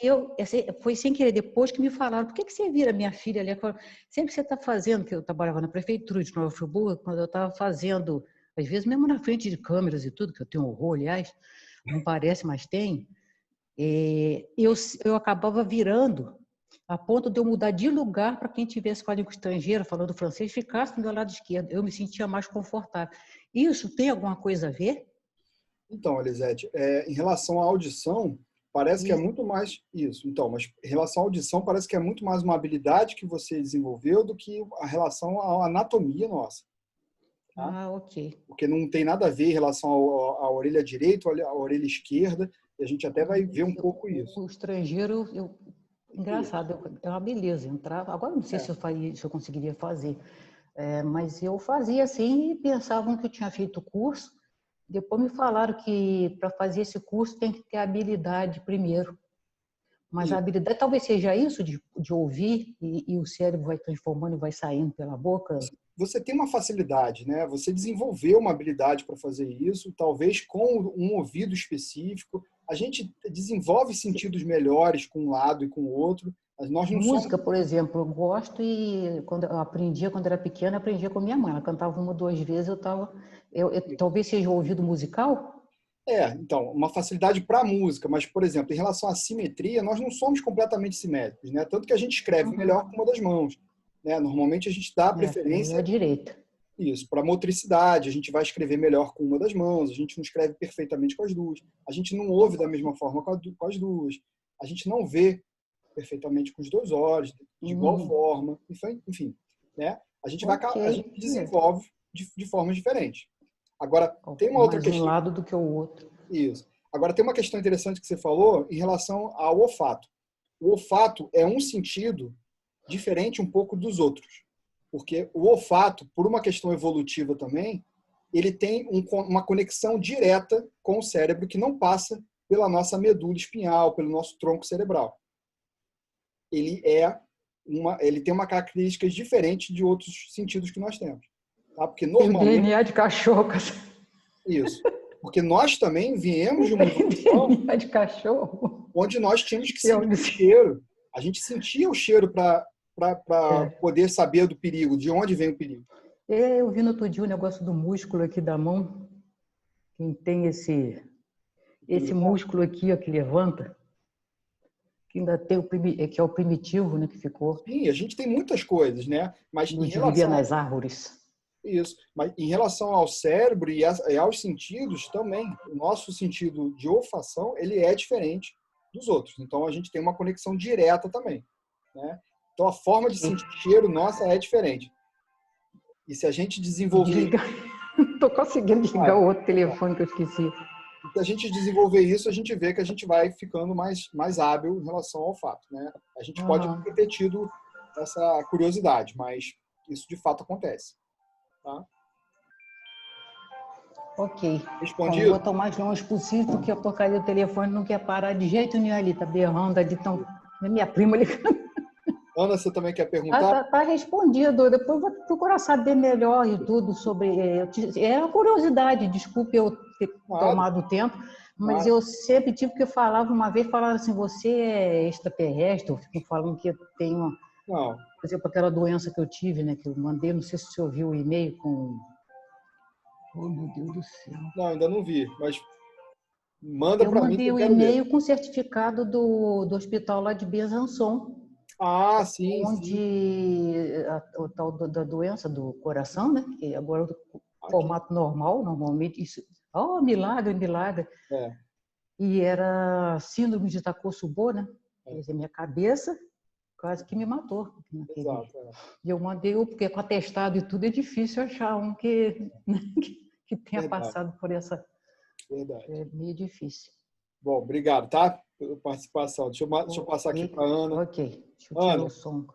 foi sem querer, depois que me falaram, por que você vira minha filha ali? Sempre que você está fazendo, que eu trabalhava na prefeitura de Nova Friburgo, quando eu estava fazendo, às vezes mesmo na frente de câmeras e tudo, que eu tenho horror, aliás, não parece, mas tem, eu acabava virando, a ponto de eu mudar de lugar para quem tivesse com a língua estrangeira, falando francês, ficasse do meu lado esquerdo. Eu me sentia mais confortável. Isso tem alguma coisa a ver? Então, Elisete, em relação à audição, parece que é Isso. muito mais isso. Então, mas em relação à audição, parece que é muito mais uma habilidade que você desenvolveu do que a relação à anatomia nossa. Tá? Ah, ok. Porque não tem nada a ver em relação à orelha direita ou à orelha esquerda, e a gente até vai ver um pouco isso. O estrangeiro, Isso. engraçado, é uma beleza entrar. Agora não sei É. se eu conseguiria fazer, mas eu fazia assim e pensavam que eu tinha feito o curso. Depois me falaram que para fazer esse curso tem que ter habilidade primeiro. Mas a Isso. habilidade talvez seja isso, de ouvir e o cérebro vai transformando e vai saindo pela boca. Você tem uma facilidade, né? Você desenvolveu uma habilidade para fazer isso, talvez com um ouvido específico. A gente desenvolve sentidos melhores com um lado e com o outro. Mas nós não somos. Música, por exemplo, eu gosto e quando eu aprendia, quando era pequena, eu aprendia com minha mãe. Ela cantava uma ou duas vezes, talvez seja o ouvido musical. Então, uma facilidade para a música, mas, por exemplo, em relação à simetria, nós não somos completamente simétricos, né? Tanto que a gente escreve melhor Uhum. com uma das mãos, né? Normalmente a gente dá Para mim é a preferência direita. isso, para motricidade, a gente vai escrever melhor com uma das mãos, a gente não escreve perfeitamente com as duas, a gente não ouve da mesma forma com as duas, a gente não vê perfeitamente com os dois olhos, de igual Uhum. forma, enfim, né? Ok, A gente desenvolve de formas diferentes. Agora, tem uma outra mais um questão. lado do que o outro. Isso. Agora, tem uma questão interessante que você falou em relação ao olfato. O olfato é um sentido diferente um pouco dos outros. Porque o olfato, por uma questão evolutiva também, ele tem uma conexão direta com o cérebro que não passa pela nossa medula espinhal, pelo nosso tronco cerebral. Ele tem uma característica diferente de outros sentidos que nós temos. Tá? Porque Tem o normalmente, DNA de cachorro. isso. Porque nós também viemos de uma Tem evolução DNA de cachorro. onde nós tínhamos que Eu sentir não o sei. cheiro. A gente sentia o cheiro para É. poder saber do perigo, de onde vem o perigo. Eu vi no outro dia o negócio do músculo aqui da mão. Quem tem esse músculo aqui, ó, que levanta, que ainda tem que é o primitivo, né, que ficou, Sim, a gente tem muitas coisas, né? Mas onde vivia nas árvores. mas em relação ao cérebro e aos sentidos também, o nosso sentido de olfação, ele é diferente dos outros. Então a gente tem uma conexão direta também, né? Então a forma de Ok. sentir cheiro nossa é diferente. E se a gente desenvolver, Desligar. Não estou conseguindo desligar o outro telefone que eu esqueci. se a gente desenvolver isso, a gente vê que a gente vai ficando mais hábil em relação ao fato, né? A gente pode Uhum. ter tido essa curiosidade, mas isso de fato acontece, tá? Ok. Bom, vou Respondido? estar o mais longe possível, porque a porcaria do telefone não quer parar de jeito nenhum ali. Tá berrando ali, tão... Minha prima ligando. Ana, você também quer Ah, perguntar? tá respondido. Depois eu vou procurar saber melhor e tudo sobre. É uma curiosidade, desculpe eu ter Nada, tomado tempo, mas nada. eu sempre tive que falar, uma vez falaram assim, você é extraterrestre, ficam falando que tem uma, Não, por exemplo, aquela doença que eu tive, né, que eu mandei, não sei se você ouviu o e-mail com. Oh, meu Deus do céu. não, ainda não vi, mas manda Eu para mim que mandei eu o quero ler. e-mail com certificado do hospital lá de Besançon, Ah, sim, sim. onde o tal da doença do coração, né? Que agora o Aqui. formato normal, normalmente isso, oh, milagre, milagre. É, E era síndrome de Takotsubo, né? Quer é, dizer, minha cabeça quase que me matou naquele. exato. É. E eu mandei, porque com atestado e tudo é difícil achar um que tenha Verdade, passado por essa. verdade. É meio difícil. Bom, obrigado, tá? Pela participação. Deixa eu passar aqui para a Ana. Ok, deixa eu tirar o Ana, som.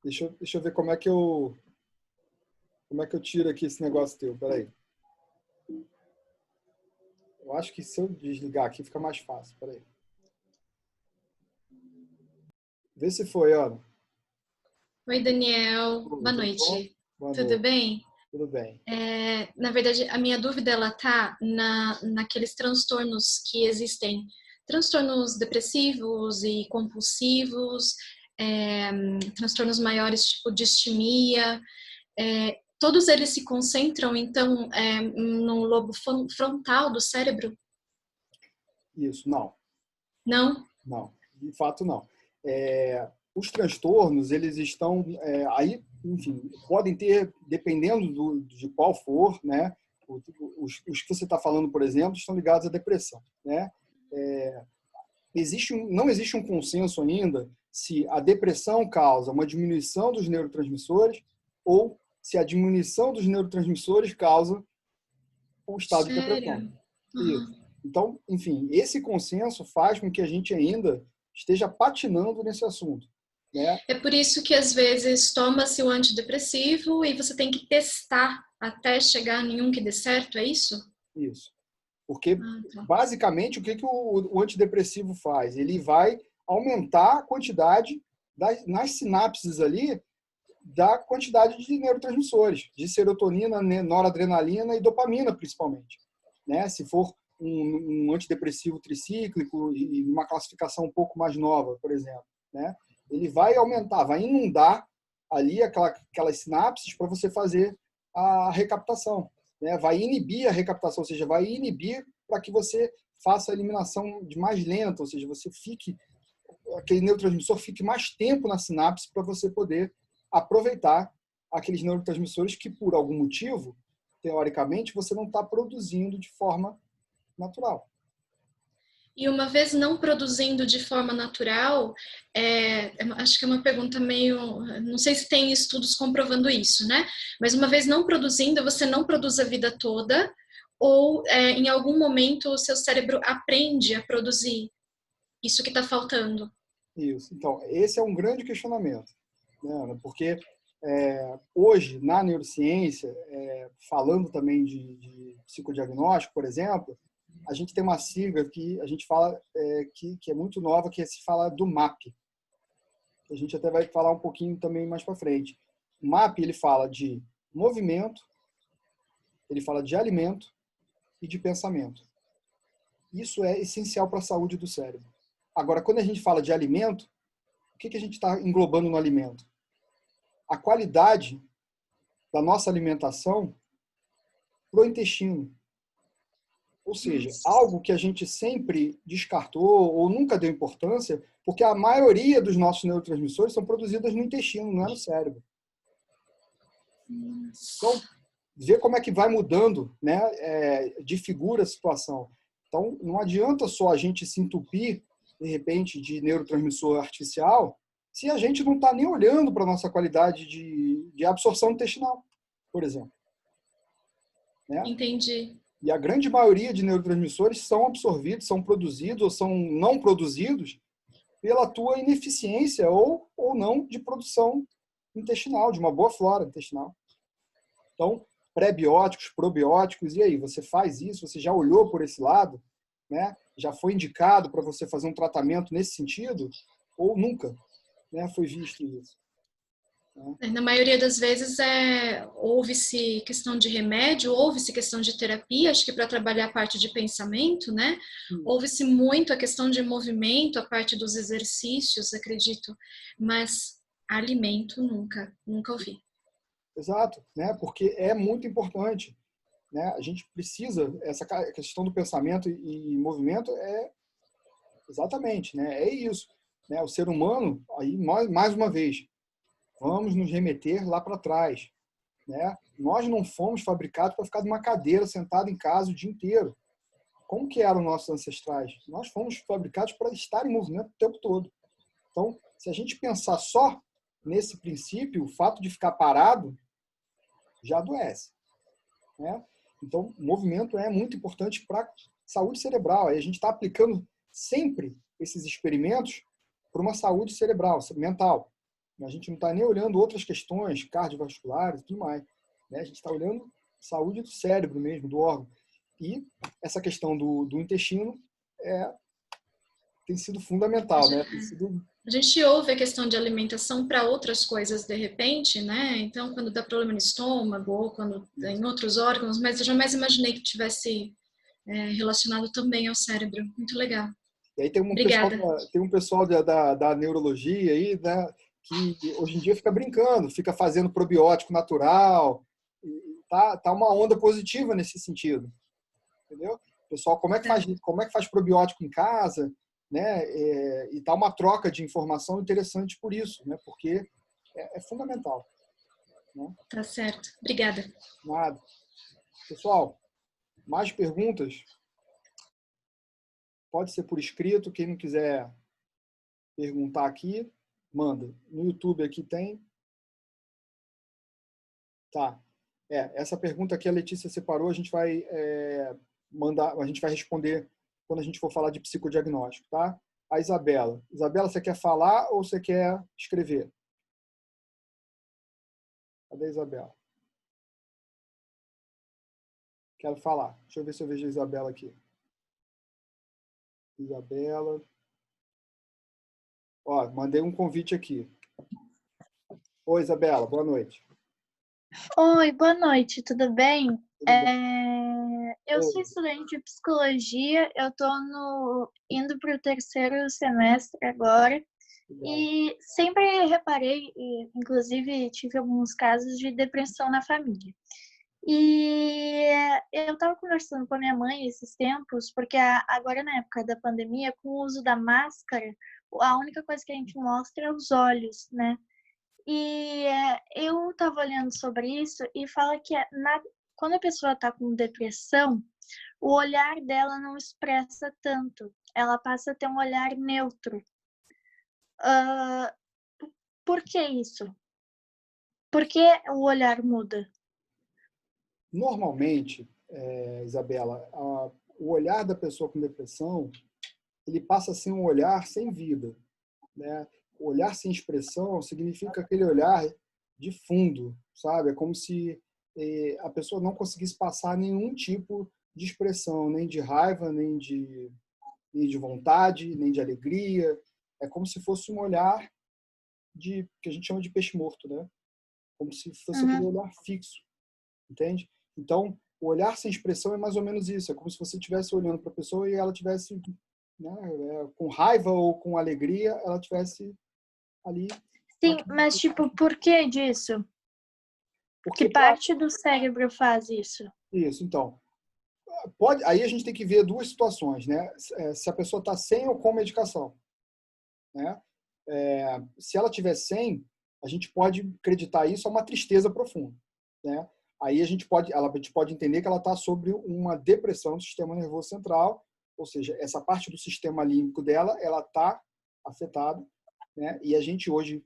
deixa eu ver como é que eu tiro aqui esse negócio teu. Peraí. Eu acho que se eu desligar aqui fica mais fácil. Peraí. Vê se foi, Ana. Oi, Daniel. Tudo Boa bom? noite. Boa Tudo noite. bem? Tudo bem. Na verdade, a minha dúvida ela tá naqueles transtornos que existem, transtornos depressivos e compulsivos, transtornos maiores tipo distimia, todos eles se concentram então no lobo frontal do cérebro? Isso, não. Não? Não, de fato não. Os transtornos, eles estão aí, enfim, podem ter, dependendo de qual for, né? Os que você está falando, por exemplo, estão ligados à depressão, né? Não existe um consenso ainda se a depressão causa uma diminuição dos neurotransmissores ou se a diminuição dos neurotransmissores causa o estado de depressão. Sério? Isso. Então, enfim, esse consenso faz com que a gente ainda esteja patinando nesse assunto, né? É por isso que às vezes toma-se o antidepressivo e você tem que testar até chegar em um que dê certo, é isso? Isso. Porque, Tá. basicamente, o que o antidepressivo faz? Ele vai aumentar a quantidade nas sinapses ali da quantidade de neurotransmissores, de serotonina, noradrenalina e dopamina, principalmente, né? Se for um antidepressivo tricíclico e uma classificação um pouco mais nova, por exemplo, né? Ele vai aumentar, vai inundar ali aquelas sinapses para você fazer a recaptação, né? Vai inibir a recaptação, ou seja, vai inibir para que você faça a eliminação de mais lenta, ou seja, aquele neurotransmissor fique mais tempo na sinapse para você poder aproveitar aqueles neurotransmissores que, por algum motivo, teoricamente, você não está produzindo de forma natural. E uma vez não produzindo de forma natural, acho que é uma pergunta meio... Não sei se tem estudos comprovando isso, né? Mas uma vez não produzindo, você não produz a vida toda, ou em algum momento o seu cérebro aprende a produzir isso que está faltando? Isso. Então, esse é um grande questionamento, né, Ana? Porque hoje, na neurociência, falando também de psicodiagnóstico, por exemplo, a gente tem uma sigla que a gente fala que é muito nova, que se fala do MAP. A gente até vai falar um pouquinho também mais para frente. O MAP, ele fala de movimento, ele fala de alimento e de pensamento. Isso é essencial para a saúde do cérebro. Agora, quando a gente fala de alimento, o que a gente está englobando no alimento? A qualidade da nossa alimentação para o intestino. Ou seja, algo que a gente sempre descartou ou nunca deu importância, porque a maioria dos nossos neurotransmissores são produzidos no intestino, não é no cérebro. Então, ver como é que vai mudando, né, de figura a situação. Então, não adianta só a gente se entupir, de repente, de neurotransmissor artificial, se a gente não está nem olhando para a nossa qualidade de absorção intestinal, por exemplo. Né? Entendi. E a grande maioria de neurotransmissores são absorvidos, são produzidos ou são não produzidos pela tua ineficiência ou não de produção intestinal, de uma boa flora intestinal. Então, pré-bióticos, probióticos, e aí, você faz isso? Você já olhou por esse lado? Né? Já foi indicado para você fazer um tratamento nesse sentido? Ou nunca, né, foi visto isso? Na maioria das vezes houve-se questão de remédio, houve-se questão de terapia, acho que para trabalhar a parte de pensamento, né? Houve-se muito a questão de movimento, a parte dos exercícios, acredito, mas alimento nunca ouvi. Exato, né? Porque é muito importante, né? A gente precisa, essa questão do pensamento e movimento exatamente, né? É isso, né? O ser humano, aí mais uma vez, vamos nos remeter lá para trás, né? Nós não fomos fabricados para ficar numa cadeira sentado em casa o dia inteiro. Como que eram nossos ancestrais? Nós fomos fabricados para estar em movimento o tempo todo. Então, se a gente pensar só nesse princípio, o fato de ficar parado já adoece, né? Então, o movimento é muito importante para a saúde cerebral. Aí a gente está aplicando sempre esses experimentos para uma saúde cerebral, mental. A gente não está nem olhando outras questões cardiovasculares e tudo mais, né? A gente está olhando saúde do cérebro mesmo, do órgão. E essa questão do intestino tem sido fundamental, né? Tem sido A gente ouve a questão de alimentação para outras coisas de repente, né? Então, quando dá problema no estômago ou quando em outros órgãos, mas eu jamais imaginei que tivesse relacionado também ao cérebro. Muito legal. E aí tem Obrigada. tem um pessoal da neurologia aí, né, que hoje em dia fica brincando, fica fazendo probiótico natural. E tá uma onda positiva nesse sentido, entendeu? Pessoal, como é que faz probiótico em casa, né? E tá uma troca de informação interessante por isso, né? Porque é fundamental, né? Tá certo. Obrigada. Nada. Pessoal, mais perguntas? Pode ser por escrito, quem não quiser perguntar aqui, manda. No YouTube aqui tem. Tá. Essa pergunta aqui a Letícia separou, a gente vai mandar, a gente vai responder quando a gente for falar de psicodiagnóstico, tá? A Isabela. Isabela, você quer falar ou você quer escrever? Cadê a Isabela? Quero falar. Deixa eu ver se eu vejo a Isabela aqui. Isabela. Ó, mandei um convite aqui. Oi, Isabela, boa noite. Oi, boa noite, tudo bem? Tudo bem? Eu sou estudante de psicologia, eu estou indo para o terceiro semestre agora. Legal. E sempre reparei, inclusive tive alguns casos de depressão na família. E eu estava conversando com a minha mãe esses tempos, porque agora na época da pandemia, com o uso da máscara, a única coisa que a gente mostra é os olhos, né? E eu estava olhando sobre isso e fala que quando a pessoa está com depressão, o olhar dela não expressa tanto. Ela passa a ter um olhar neutro. Por que isso? Por que o olhar muda? Normalmente, Isabela, o olhar da pessoa com depressão, ele passa a ser um olhar sem vida, né? O olhar sem expressão significa aquele olhar de fundo, sabe? É como se a pessoa não conseguisse passar nenhum tipo de expressão, nem de raiva, nem de vontade, nem de alegria. É como se fosse um olhar que a gente chama de peixe morto, né? Como se fosse aquele olhar fixo, entende? Então, o olhar sem expressão é mais ou menos isso. É como se você estivesse olhando para a pessoa e ela tivesse, né, com raiva ou com alegria, ela tivesse ali. Sim, mas tipo, por que disso? Porque que parte do cérebro faz isso? Isso, então. Aí a gente tem que ver duas situações, né? Se a pessoa está sem ou com medicação, né? Se ela tiver sem, a gente pode acreditar isso a uma tristeza profunda, né? Aí ela pode entender que ela está sobre uma depressão do sistema nervoso central, ou seja, essa parte do sistema límbico dela, ela está afetada, né? E a gente hoje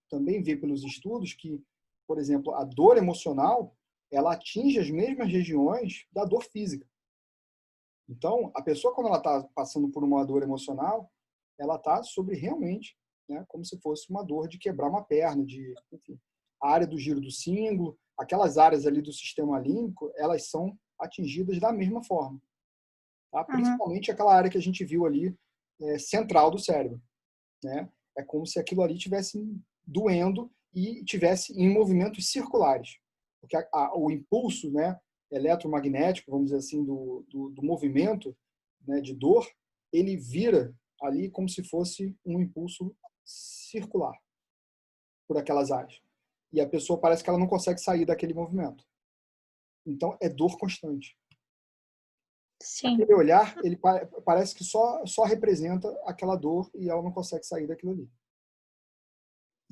também vê pelos estudos que, por exemplo, a dor emocional, ela atinge as mesmas regiões da dor física. Então, a pessoa, quando ela está passando por uma dor emocional, ela está sobre realmente, né, como se fosse uma dor de quebrar uma perna, enfim, a área do giro do cíngulo, aquelas áreas ali do sistema límbico, elas são atingidas da mesma forma. Tá? Principalmente aquela área que a gente viu ali, central do cérebro, né? É como se aquilo ali estivesse doendo e estivesse em movimentos circulares. Porque o impulso, né, eletromagnético, vamos dizer assim, do movimento, né, de dor, ele vira ali como se fosse um impulso circular por aquelas áreas. E a pessoa parece que ela não consegue sair daquele movimento. Então, é dor constante. Sim. Aquele olhar, ele parece que só representa aquela dor e ela não consegue sair daquilo ali.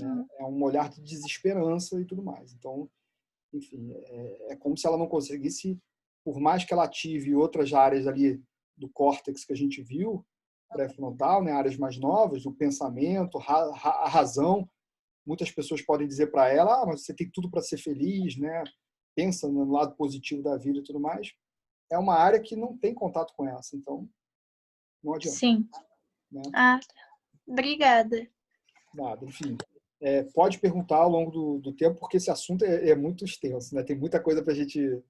Né? É um olhar de desesperança e tudo mais. Então, enfim, é como se ela não conseguisse, por mais que ela ative outras áreas ali do córtex que a gente viu, pré-frontal, né, áreas mais novas, o pensamento, a razão. Muitas pessoas podem dizer para ela, mas você tem tudo para ser feliz, né? Pensa no lado positivo da vida e tudo mais. É uma área que não tem contato com essa, então não adianta. Sim. Né? Obrigada. Nada, enfim. Pode perguntar ao longo do tempo, porque esse assunto é muito extenso, né? Tem muita coisa para a gente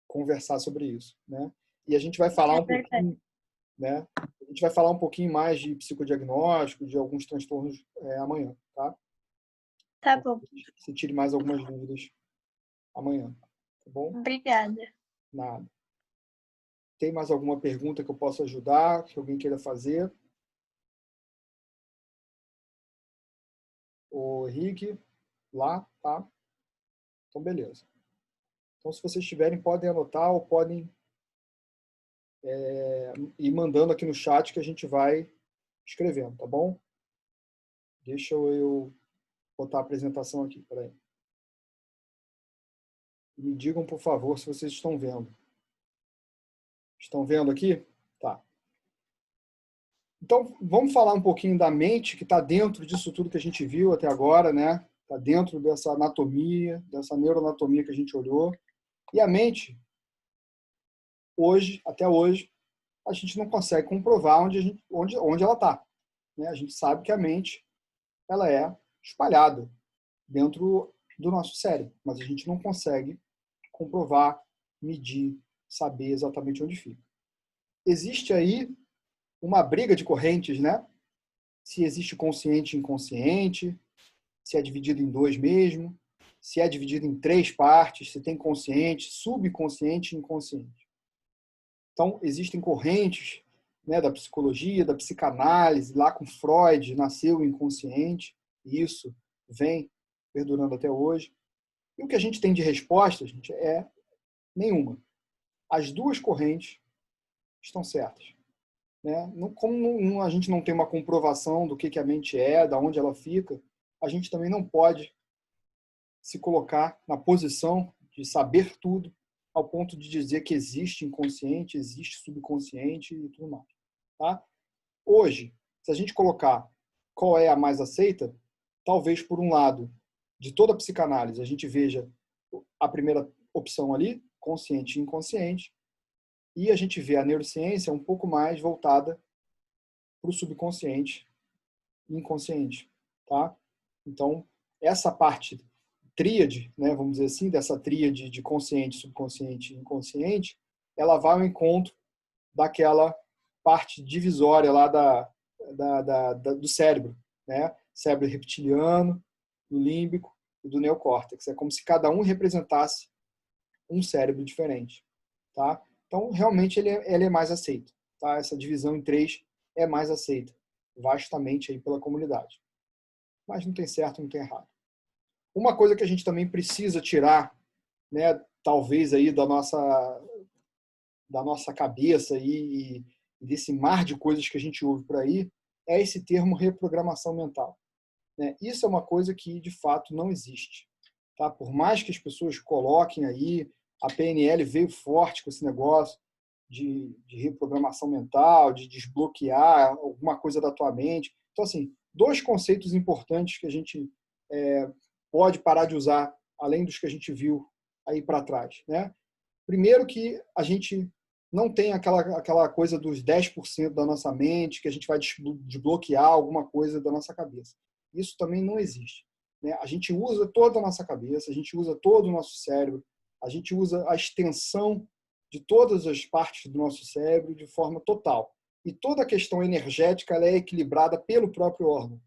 conversar sobre isso, né? E a gente vai falar um pouquinho, né? A gente vai falar um pouquinho mais de psicodiagnóstico, de alguns transtornos amanhã, tá? Tá bom. Se tire mais algumas dúvidas amanhã, tá bom? Obrigada. Nada. Tem mais alguma pergunta que eu possa ajudar, que alguém queira fazer? O Henrique, lá, tá? Então, beleza. Então, se vocês tiverem, podem anotar ou podem ir mandando aqui no chat que a gente vai escrevendo, tá bom? Deixa eu botar a apresentação aqui, peraí. Me digam, por favor, se vocês estão vendo. Estão vendo aqui? Tá. Então, vamos falar um pouquinho da mente, que está dentro disso tudo que a gente viu até agora, né? Está dentro dessa anatomia, dessa neuroanatomia que a gente olhou. E a mente, hoje, até hoje, a gente não consegue comprovar onde ela está. Né? A gente sabe que a mente ela é espalhada dentro do nosso cérebro, mas a gente não consegue comprovar, medir, saber exatamente onde fica. Existe aí uma briga de correntes, né? Se existe consciente e inconsciente, se é dividido em dois mesmo, se é dividido em três partes, se tem consciente, subconsciente e inconsciente. Então, existem correntes, né, da psicologia, da psicanálise, lá com Freud, nasceu o inconsciente, e isso vem perdurando até hoje. E o que a gente tem de resposta, gente, é nenhuma. As duas correntes estão certas. Né? Como a gente não tem uma comprovação do que a mente é, de onde ela fica, a gente também não pode se colocar na posição de saber tudo, ao ponto de dizer que existe inconsciente, existe subconsciente e tudo mais. Tá? Hoje, se a gente colocar qual é a mais aceita, talvez, por um lado, de toda a psicanálise, a gente veja a primeira opção ali, consciente e inconsciente, e a gente vê a neurociência um pouco mais voltada para o subconsciente e inconsciente. Tá? Então, essa parte tríade, né, vamos dizer assim, dessa tríade de consciente, subconsciente e inconsciente, ela vai ao encontro daquela parte divisória lá do cérebro, né? Cérebro reptiliano, do límbico e do neocórtex. É como se cada um representasse um cérebro diferente. Tá? Então, realmente, ele é mais aceito. Tá? Essa divisão em três é mais aceita vastamente aí pela comunidade. Mas não tem certo, não tem errado. Uma coisa que a gente também precisa tirar, né, talvez aí da nossa cabeça e desse mar de coisas que a gente ouve por aí, é esse termo reprogramação mental. Né? Isso é uma coisa que, de fato, não existe. Tá? Por mais que as pessoas coloquem aí, a PNL veio forte com esse negócio de reprogramação mental, de desbloquear alguma coisa da tua mente. Então, assim, dois conceitos importantes que a gente pode parar de usar, além dos que a gente viu aí para trás. Né? Primeiro que a gente não tem aquela coisa dos 10% da nossa mente, que a gente vai desbloquear alguma coisa da nossa cabeça. Isso também não existe. Né? A gente usa toda a nossa cabeça, a gente usa todo o nosso cérebro, a gente usa a extensão de todas as partes do nosso cérebro de forma total. E toda a questão energética ela é equilibrada pelo próprio órgão.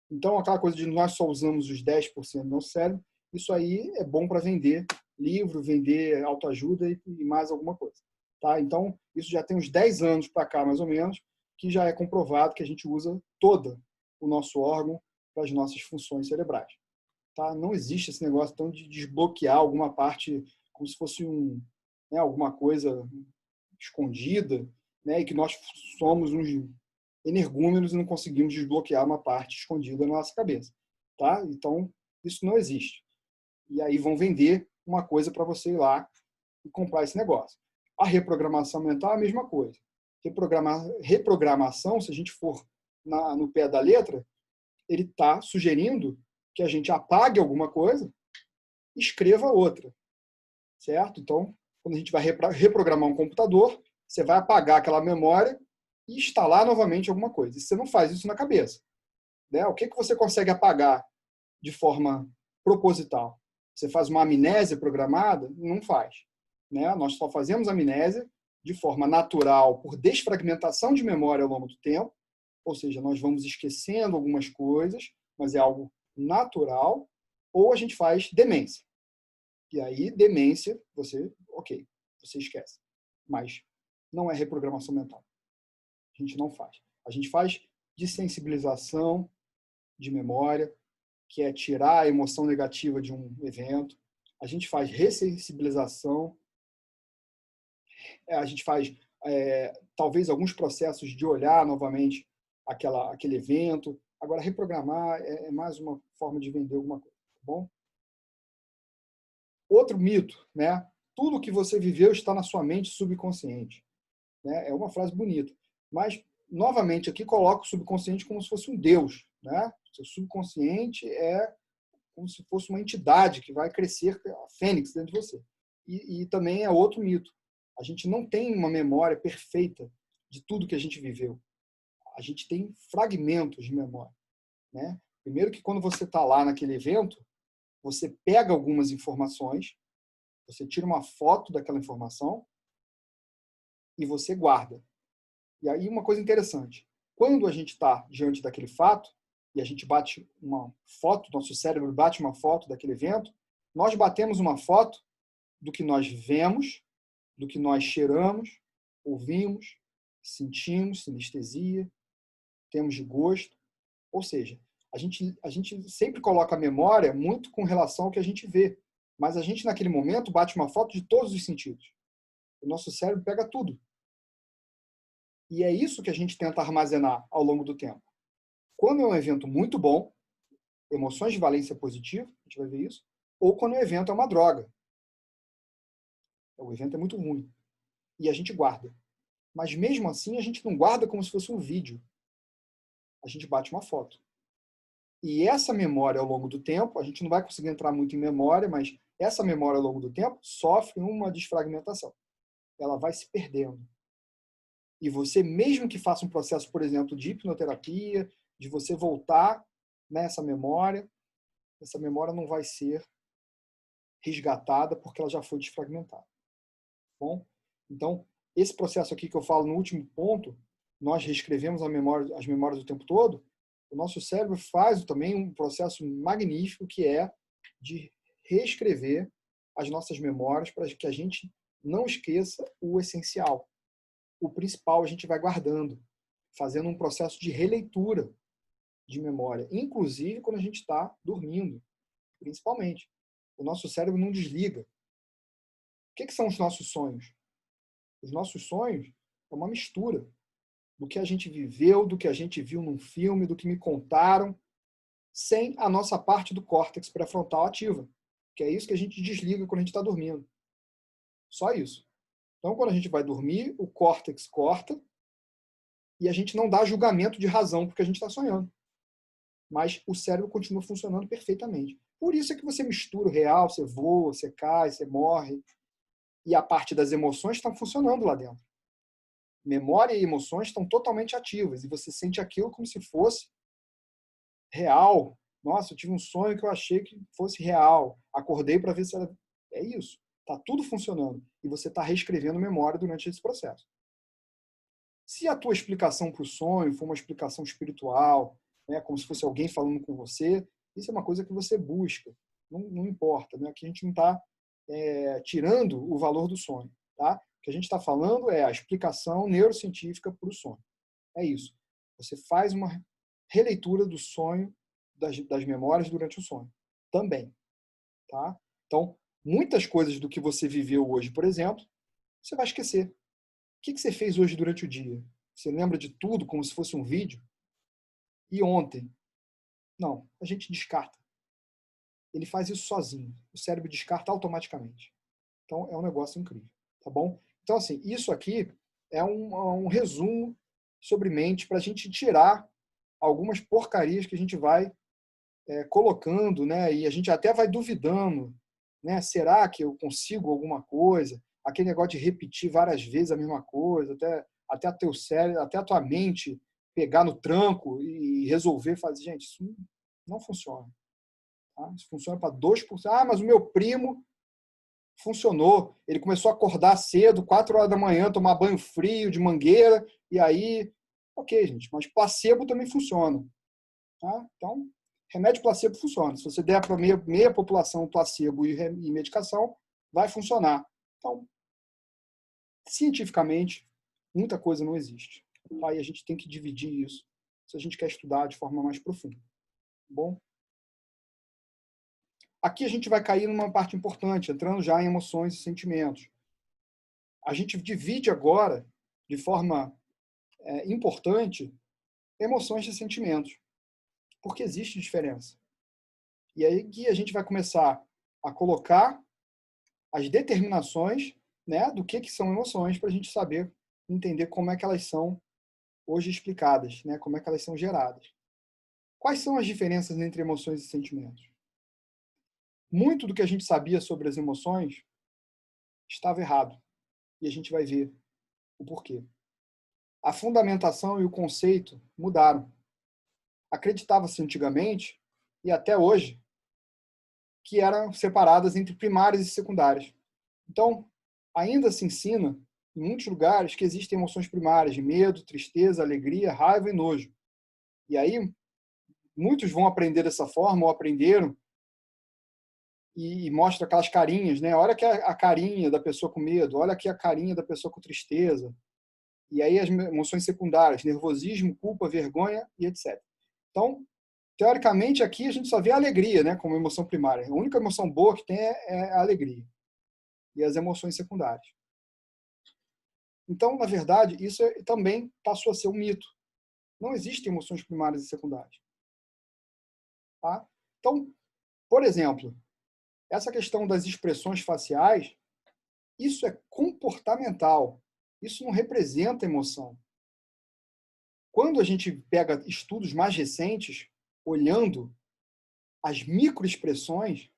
Então, aquela coisa de nós só usamos os 10% do nosso cérebro, isso aí é bom para vender livro, vender autoajuda e mais alguma coisa. Tá? Então, isso já tem uns 10 anos para cá, mais ou menos, que já é comprovado que a gente usa todo o nosso órgão para as nossas funções cerebrais. Tá? Não existe esse negócio então, de desbloquear alguma parte como se fosse alguma coisa escondida, né? E que nós somos uns energúmenos e não conseguimos desbloquear uma parte escondida na nossa cabeça. Tá? Então, isso não existe. E aí vão vender uma coisa para você ir lá e comprar esse negócio. A reprogramação mental é a mesma coisa. Reprogramação, se a gente for no pé da letra, ele está sugerindo que a gente apague alguma coisa e escreva outra. Certo? Então, quando a gente vai reprogramar um computador, você vai apagar aquela memória e instalar novamente alguma coisa. E você não faz isso na cabeça. Né? O que você consegue apagar de forma proposital? Você faz uma amnésia programada? Não faz. Né? Nós só fazemos amnésia de forma natural, por desfragmentação de memória ao longo do tempo, ou seja, nós vamos esquecendo algumas coisas, mas é algo natural, ou a gente faz demência. E aí, demência, você esquece. Mas não é reprogramação mental. A gente não faz. A gente faz desensibilização de memória, que é tirar a emoção negativa de um evento. A gente faz ressensibilização. A gente faz, talvez, alguns processos de olhar novamente aquele evento. Agora, reprogramar é mais uma forma de vender alguma coisa. Tá bom? Outro mito, né? Tudo que você viveu está na sua mente subconsciente. Né? É uma frase bonita. Mas, novamente, aqui coloco o subconsciente como se fosse um Deus. Né? O seu subconsciente é como se fosse uma entidade que vai crescer, a fênix dentro de você. E também é outro mito. A gente não tem uma memória perfeita de tudo que a gente viveu. A gente tem fragmentos de memória. Né? Primeiro que quando você está lá naquele evento, você pega algumas informações, você tira uma foto daquela informação e você guarda. E aí uma coisa interessante, quando a gente está diante daquele fato e a gente bate uma foto, nosso cérebro bate uma foto daquele evento, nós batemos uma foto do que nós vemos, do que nós cheiramos, ouvimos, sentimos, sinestesia, temos de gosto. Ou seja, a gente sempre coloca a memória muito com relação ao que a gente vê. Mas a gente, naquele momento, bate uma foto de todos os sentidos. O nosso cérebro pega tudo. E é isso que a gente tenta armazenar ao longo do tempo. Quando é um evento muito bom, emoções de valência positiva, a gente vai ver isso, ou quando o evento é uma droga. O evento é muito ruim. E a gente guarda. Mas mesmo assim, a gente não guarda como se fosse um vídeo. A gente bate uma foto. E essa memória ao longo do tempo, a gente não vai conseguir entrar muito em memória, mas essa memória ao longo do tempo sofre uma desfragmentação. Ela vai se perdendo. E você, mesmo que faça um processo, por exemplo, de hipnoterapia, de você voltar nessa memória, essa memória não vai ser resgatada porque ela já foi desfragmentada. Bom? Então, esse processo aqui que eu falo no último ponto, nós reescrevemos as memórias o tempo todo, o nosso cérebro faz também um processo magnífico que é de reescrever as nossas memórias para que a gente não esqueça o essencial. O principal a gente vai guardando, fazendo um processo de releitura de memória, inclusive quando a gente está dormindo, principalmente. O nosso cérebro não desliga. O que são os nossos sonhos? Os nossos sonhos é uma mistura do que a gente viveu, do que a gente viu num filme, do que me contaram, sem a nossa parte do córtex pré-frontal ativa, que é isso que a gente desliga quando a gente está dormindo. Só isso. Então, quando a gente vai dormir, o córtex corta e a gente não dá julgamento de razão porque a gente está sonhando. Mas o cérebro continua funcionando perfeitamente. Por isso é que você mistura o real, você voa, você cai, você morre. E a parte das emoções está funcionando lá dentro. Memória e emoções estão totalmente ativas e você sente aquilo como se fosse real. Nossa, eu tive um sonho que eu achei que fosse real. Acordei para ver se era... É isso. Está tudo funcionando. E você está reescrevendo memória durante esse processo. Se a tua explicação para o sonho for uma explicação espiritual, né, como se fosse alguém falando com você, isso é uma coisa que você busca. Não importa. Né? Aqui a gente não está tirando o valor do sonho. Tá? O que a gente está falando é a explicação neurocientífica para o sonho. É isso. Você faz uma releitura do sonho, das memórias durante o sonho. Também. Tá? Então, muitas coisas do que você viveu hoje, por exemplo, você vai esquecer. O que você fez hoje durante o dia? Você lembra de tudo como se fosse um vídeo? E ontem? Não, a gente descarta. Ele faz isso sozinho. O cérebro descarta automaticamente. Então, é um negócio incrível. Tá bom? Então, assim, isso aqui é um resumo sobre mente para a gente tirar algumas porcarias que a gente vai colocando, né? E a gente até vai duvidando, né? Será que eu consigo alguma coisa? Aquele negócio de repetir várias vezes a mesma coisa, até teu cérebro, até a tua mente pegar no tranco e resolver fazer. Gente, isso não funciona. Tá? Isso funciona para 2%. Ah, mas o meu primo funcionou. Ele começou a acordar cedo, 4 horas da manhã, tomar banho frio, de mangueira, e aí, ok, gente, mas placebo também funciona. Tá? Então, remédio placebo funciona. Se você der para meia população placebo e medicação, vai funcionar. Então, cientificamente, muita coisa não existe. Tá? E a gente tem que dividir isso se a gente quer estudar de forma mais profunda. Bom? Aqui a gente vai cair numa parte importante, entrando já em emoções e sentimentos. A gente divide agora, de forma importante, emoções e sentimentos, porque existe diferença. E aí que a gente vai começar a colocar as determinações, né, do que são emoções, para a gente saber, entender como é que elas são hoje explicadas, né, como é que elas são geradas. Quais são as diferenças entre emoções e sentimentos? Muito do que a gente sabia sobre as emoções estava errado. E a gente vai ver o porquê. A fundamentação e o conceito mudaram. Acreditava-se antigamente, e até hoje, que eram separadas entre primárias e secundárias. Então, ainda se ensina, em muitos lugares, que existem emoções primárias de medo, tristeza, alegria, raiva e nojo. E aí, muitos vão aprender dessa forma, ou aprenderam, e mostra aquelas carinhas, né? Olha aqui a carinha da pessoa com medo, olha aqui a carinha da pessoa com tristeza. E aí as emoções secundárias, nervosismo, culpa, vergonha e etc. Então, teoricamente, aqui a gente só vê a alegria, né, como emoção primária. A única emoção boa que tem é a alegria. E as emoções secundárias. Então, na verdade, isso também passou a ser um mito. Não existem emoções primárias e secundárias. Tá? Então, por exemplo, essa questão das expressões faciais, isso é comportamental. Isso não representa emoção. Quando a gente pega estudos mais recentes, olhando as microexpressões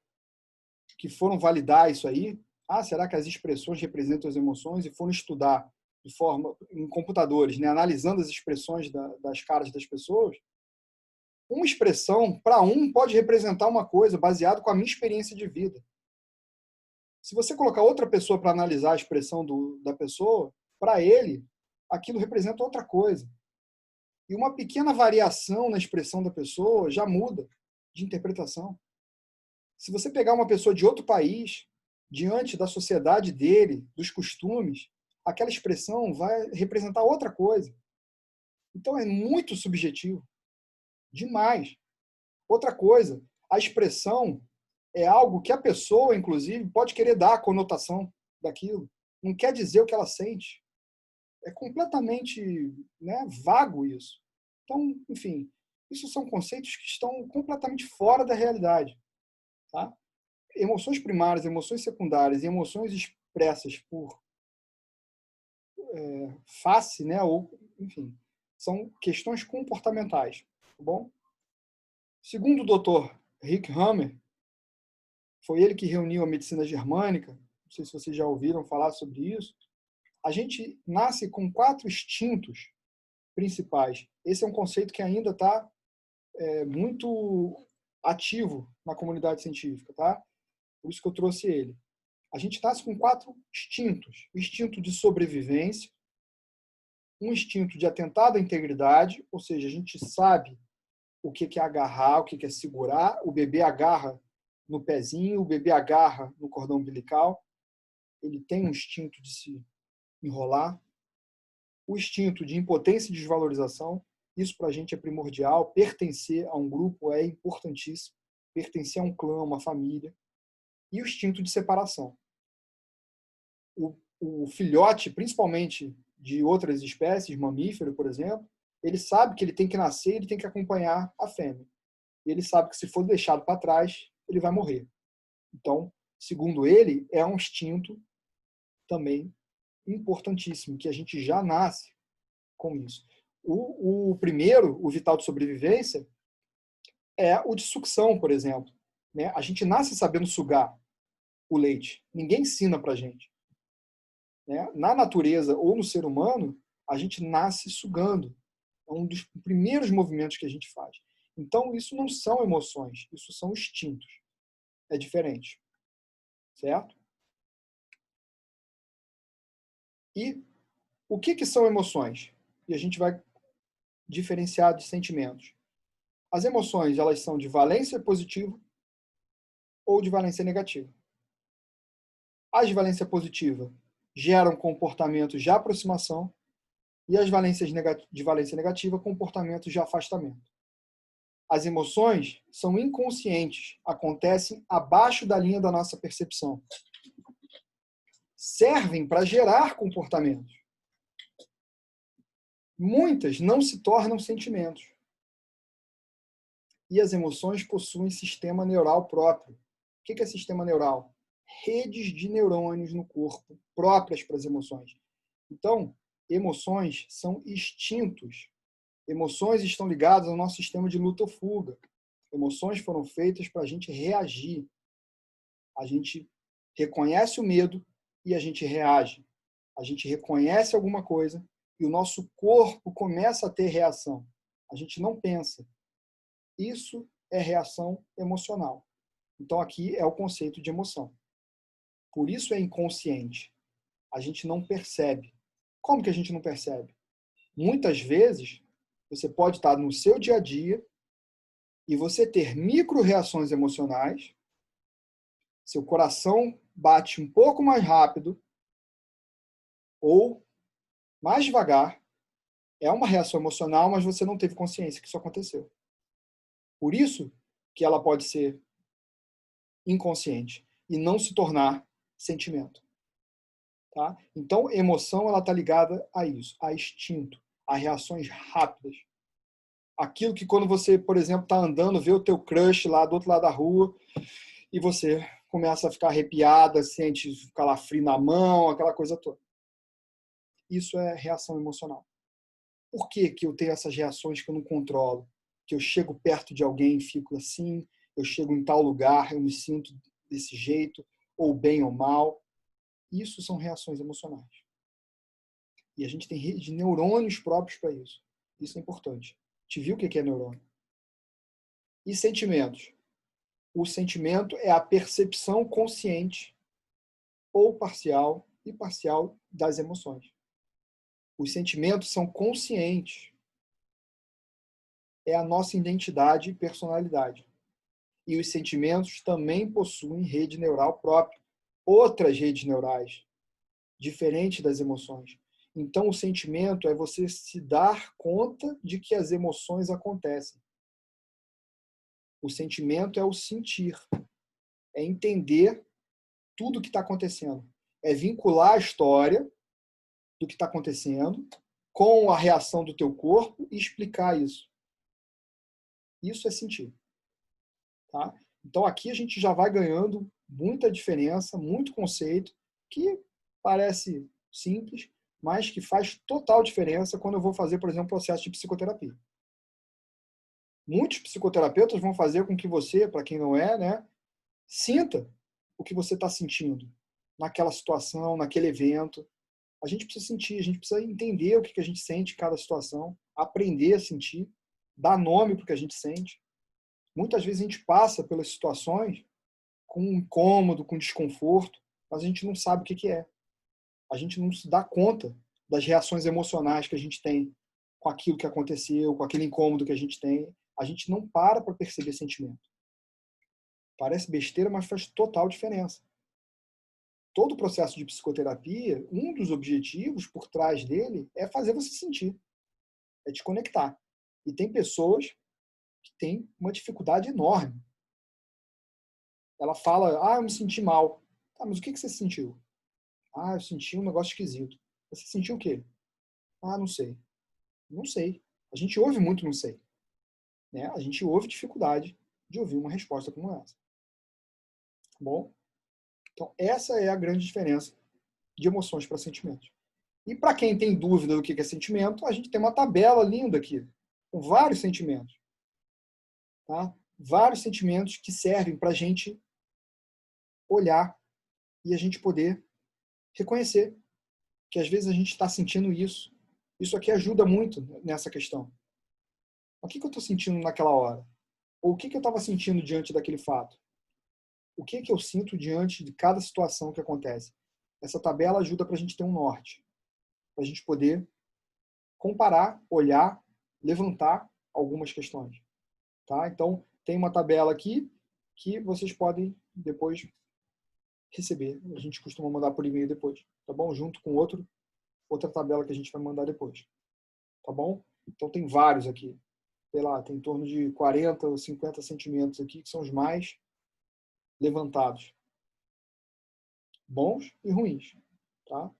que foram validar isso aí, será que as expressões representam as emoções? E foram estudar de forma em computadores, né, analisando as expressões das caras das pessoas, uma expressão, para pode representar uma coisa baseado com a minha experiência de vida. Se você colocar outra pessoa para analisar a expressão da pessoa, para ele, aquilo representa outra coisa. E uma pequena variação na expressão da pessoa já muda de interpretação. Se você pegar uma pessoa de outro país, diante da sociedade dele, dos costumes, aquela expressão vai representar outra coisa. Então é muito subjetivo. Demais. Outra coisa, a expressão é algo que a pessoa, inclusive, pode querer dar a conotação daquilo. Não quer dizer o que ela sente. É completamente, né, vago isso. Então, enfim, isso são conceitos que estão completamente fora da realidade. Tá? Emoções primárias, emoções secundárias e emoções expressas por face, né, ou, enfim, são questões comportamentais. Tá bom? Segundo o Dr. Rick Hammer, foi ele que reuniu a medicina germânica, não sei se vocês já ouviram falar sobre isso, a gente nasce com 4 instintos principais. Esse é um conceito que ainda está muito ativo na comunidade científica, tá? Por isso que eu trouxe ele. A gente nasce com 4 instintos. O instinto de sobrevivência, um instinto de atentado à integridade, ou seja, a gente sabe o que é agarrar, o que é segurar. O bebê agarra no pezinho, o bebê agarra no cordão umbilical. Ele tem um instinto de se enrolar. O instinto de impotência e desvalorização, isso para a gente é primordial. Pertencer a um grupo é importantíssimo. Pertencer a um clã, uma família. E o instinto de separação. O filhote, principalmente de outras espécies, mamífero, por exemplo, ele sabe que ele tem que nascer, ele tem que acompanhar a fêmea. E ele sabe que se for deixado para trás, ele vai morrer. Então, segundo ele, é um instinto também importantíssimo, que a gente já nasce com isso. O primeiro, o vital de sobrevivência, é o de sucção, por exemplo. Né? A gente nasce sabendo sugar o leite. Ninguém ensina para a gente. Né? Na natureza ou no ser humano, a gente nasce sugando. É um dos primeiros movimentos que a gente faz. Então, isso não são emoções, isso são instintos. É diferente. Certo? E o que são emoções? E a gente vai diferenciar de sentimentos. As emoções, elas são de valência positiva ou de valência negativa. As de valência positiva geram comportamentos de aproximação e as valências de valência negativa, comportamentos de afastamento. As emoções são inconscientes, acontecem abaixo da linha da nossa percepção. Servem para gerar comportamentos. Muitas não se tornam sentimentos. E as emoções possuem sistema neural próprio. O que é sistema neural? Redes de neurônios no corpo, próprias para as emoções. Então, emoções são instintos. Emoções estão ligadas ao nosso sistema de luta ou fuga. Emoções foram feitas para a gente reagir. A gente reconhece o medo e a gente reage. A gente reconhece alguma coisa e o nosso corpo começa a ter reação. A gente não pensa. Isso é reação emocional. Então, aqui é o conceito de emoção. Por isso é inconsciente. A gente não percebe. Como que a gente não percebe? Muitas vezes, você pode estar no seu dia a dia e você ter micro-reações emocionais, seu coração bate um pouco mais rápido ou mais devagar. É uma reação emocional, mas você não teve consciência que isso aconteceu. Por isso que ela pode ser inconsciente e não se tornar sentimento. Tá? Então, emoção ela está ligada a isso, a instinto, a reações rápidas. Aquilo que quando você, por exemplo, está andando, vê o teu crush lá do outro lado da rua e você começa a ficar arrepiada, sente calafrio na mão, aquela coisa toda. Isso é reação emocional. Por que eu tenho essas reações que eu não controlo? Que eu chego perto de alguém e fico assim, eu chego em tal lugar, eu me sinto desse jeito, ou bem ou mal. Isso são reações emocionais. E a gente tem rede de neurônios próprios para isso. Isso é importante. Te viu o que é neurônio? E sentimentos? O sentimento é a percepção consciente ou parcial e parcial das emoções. Os sentimentos são conscientes. É a nossa identidade e personalidade. E os sentimentos também possuem rede neural própria, outras redes neurais, diferentes das emoções. Então, o sentimento é você se dar conta de que as emoções acontecem. O sentimento é o sentir, é entender tudo o que está acontecendo. É vincular a história do que está acontecendo com a reação do teu corpo e explicar isso. Isso é sentir. Tá? Então, aqui a gente já vai ganhando muita diferença, muito conceito, que parece simples, mas que faz total diferença quando eu vou fazer, por exemplo, um processo de psicoterapia. Muitos psicoterapeutas vão fazer com que você, para quem não é, né, sinta o que você está sentindo naquela situação, naquele evento. A gente precisa sentir, a gente precisa entender o que a gente sente em cada situação, aprender a sentir, dar nome para o que a gente sente. Muitas vezes a gente passa pelas situações com incômodo, com desconforto, mas a gente não sabe o que é. A gente não se dá conta das reações emocionais que a gente tem com aquilo que aconteceu, com aquele incômodo que a gente tem. A gente não para perceber sentimento. Parece besteira, mas faz total diferença. Todo o processo de psicoterapia, um dos objetivos por trás dele é fazer você sentir, é te conectar. E tem pessoas que têm uma dificuldade enorme. Ela fala, eu me senti mal. Tá, mas o que você sentiu? Eu senti um negócio esquisito. Você sentiu o quê? Não sei. Não sei. A gente ouve muito não sei. Né? A gente ouve dificuldade de ouvir uma resposta como essa. Bom? Então, essa é a grande diferença de emoções para sentimentos. E para quem tem dúvida do que é sentimento, a gente tem uma tabela linda aqui, com vários sentimentos. Tá? Vários sentimentos que servem para a gente olhar e a gente poder reconhecer que às vezes a gente está sentindo isso. Isso aqui ajuda muito nessa questão. O que eu estou sentindo naquela hora? Ou o que eu estava sentindo diante daquele fato? O que eu sinto diante de cada situação que acontece? Essa tabela ajuda para a gente ter um norte. para a gente poder comparar, olhar, levantar algumas questões. Tá? Então, tem uma tabela aqui que vocês podem depois receber. A gente costuma mandar por e-mail depois, tá bom? Junto com outra tabela que a gente vai mandar depois, tá bom? Então, tem vários aqui. Sei lá, tem em torno de 40 ou 50 sentimentos aqui, que são os mais levantados. Bons e ruins, tá?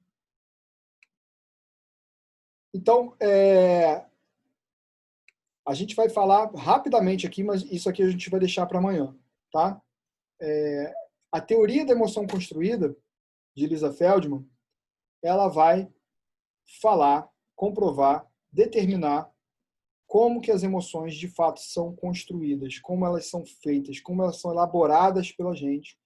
Então, a gente vai falar rapidamente aqui, mas isso aqui a gente vai deixar para amanhã, tá? A teoria da emoção construída, de Lisa Feldman, ela vai falar, comprovar, determinar como que as emoções de fato são construídas, como elas são feitas, como elas são elaboradas pela gente,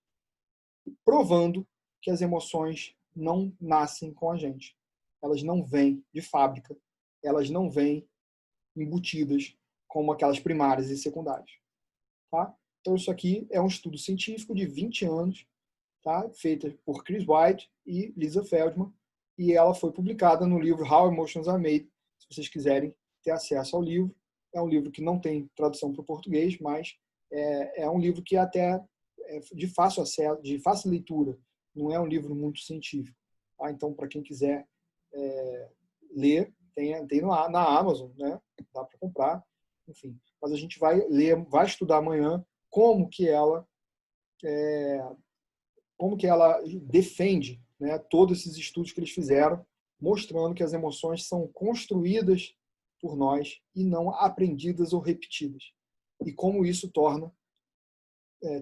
provando que as emoções não nascem com a gente. Elas não vêm de fábrica, elas não vêm embutidas como aquelas primárias e secundárias. Tá? Então, isso aqui é um estudo científico de 20 anos, tá? Feito por Chris White e Lisa Feldman, e ela foi publicada no livro How Emotions Are Made. Se vocês quiserem ter acesso ao livro, é um livro que não tem tradução para o português, mas é um livro que até é de fácil acesso, de fácil leitura, não é um livro muito científico. Tá? Então, para quem quiser ler, tem na Amazon, né? Dá para comprar, enfim. Mas a gente vai ler, vai estudar amanhã como que ela defende, né, todos esses estudos que eles fizeram, mostrando que as emoções são construídas por nós e não aprendidas ou repetidas. E como isso torna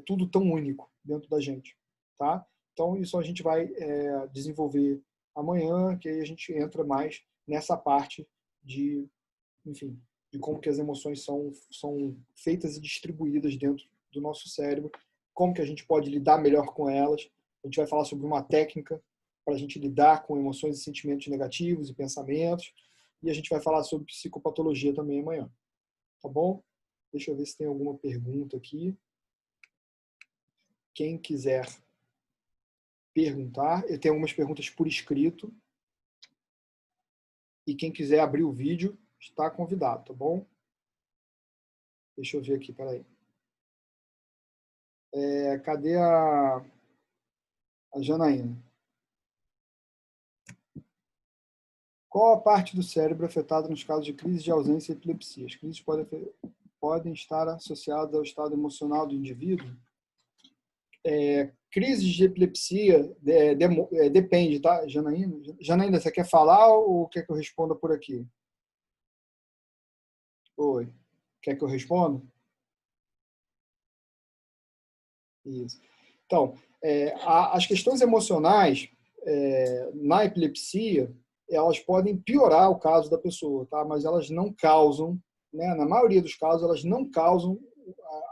tudo tão único dentro da gente. Tá? Então, isso a gente vai desenvolver amanhã, que aí a gente entra mais nessa parte de, enfim, de como que as emoções são feitas e distribuídas dentro do nosso cérebro, como que a gente pode lidar melhor com elas. A gente vai falar sobre uma técnica para a gente lidar com emoções e sentimentos negativos e pensamentos. E a gente vai falar sobre psicopatologia também amanhã. Tá bom? Deixa eu ver se tem alguma pergunta aqui. Quem quiser perguntar, eu tenho algumas perguntas por escrito. E quem quiser abrir o vídeo está convidado, tá bom? Deixa eu ver aqui, peraí. Cadê a Janaína? Qual a parte do cérebro afetada nos casos de crise de ausência e epilepsia? As crises podem estar associadas ao estado emocional do indivíduo? Crises de epilepsia depende, tá, Janaína? Janaína, você quer falar ou quer que eu responda por aqui? Oi. Quer que eu responda? Isso. Então, as questões emocionais na epilepsia, elas podem piorar o caso da pessoa, tá? Mas elas não causam, né? Na maioria dos casos, elas não causam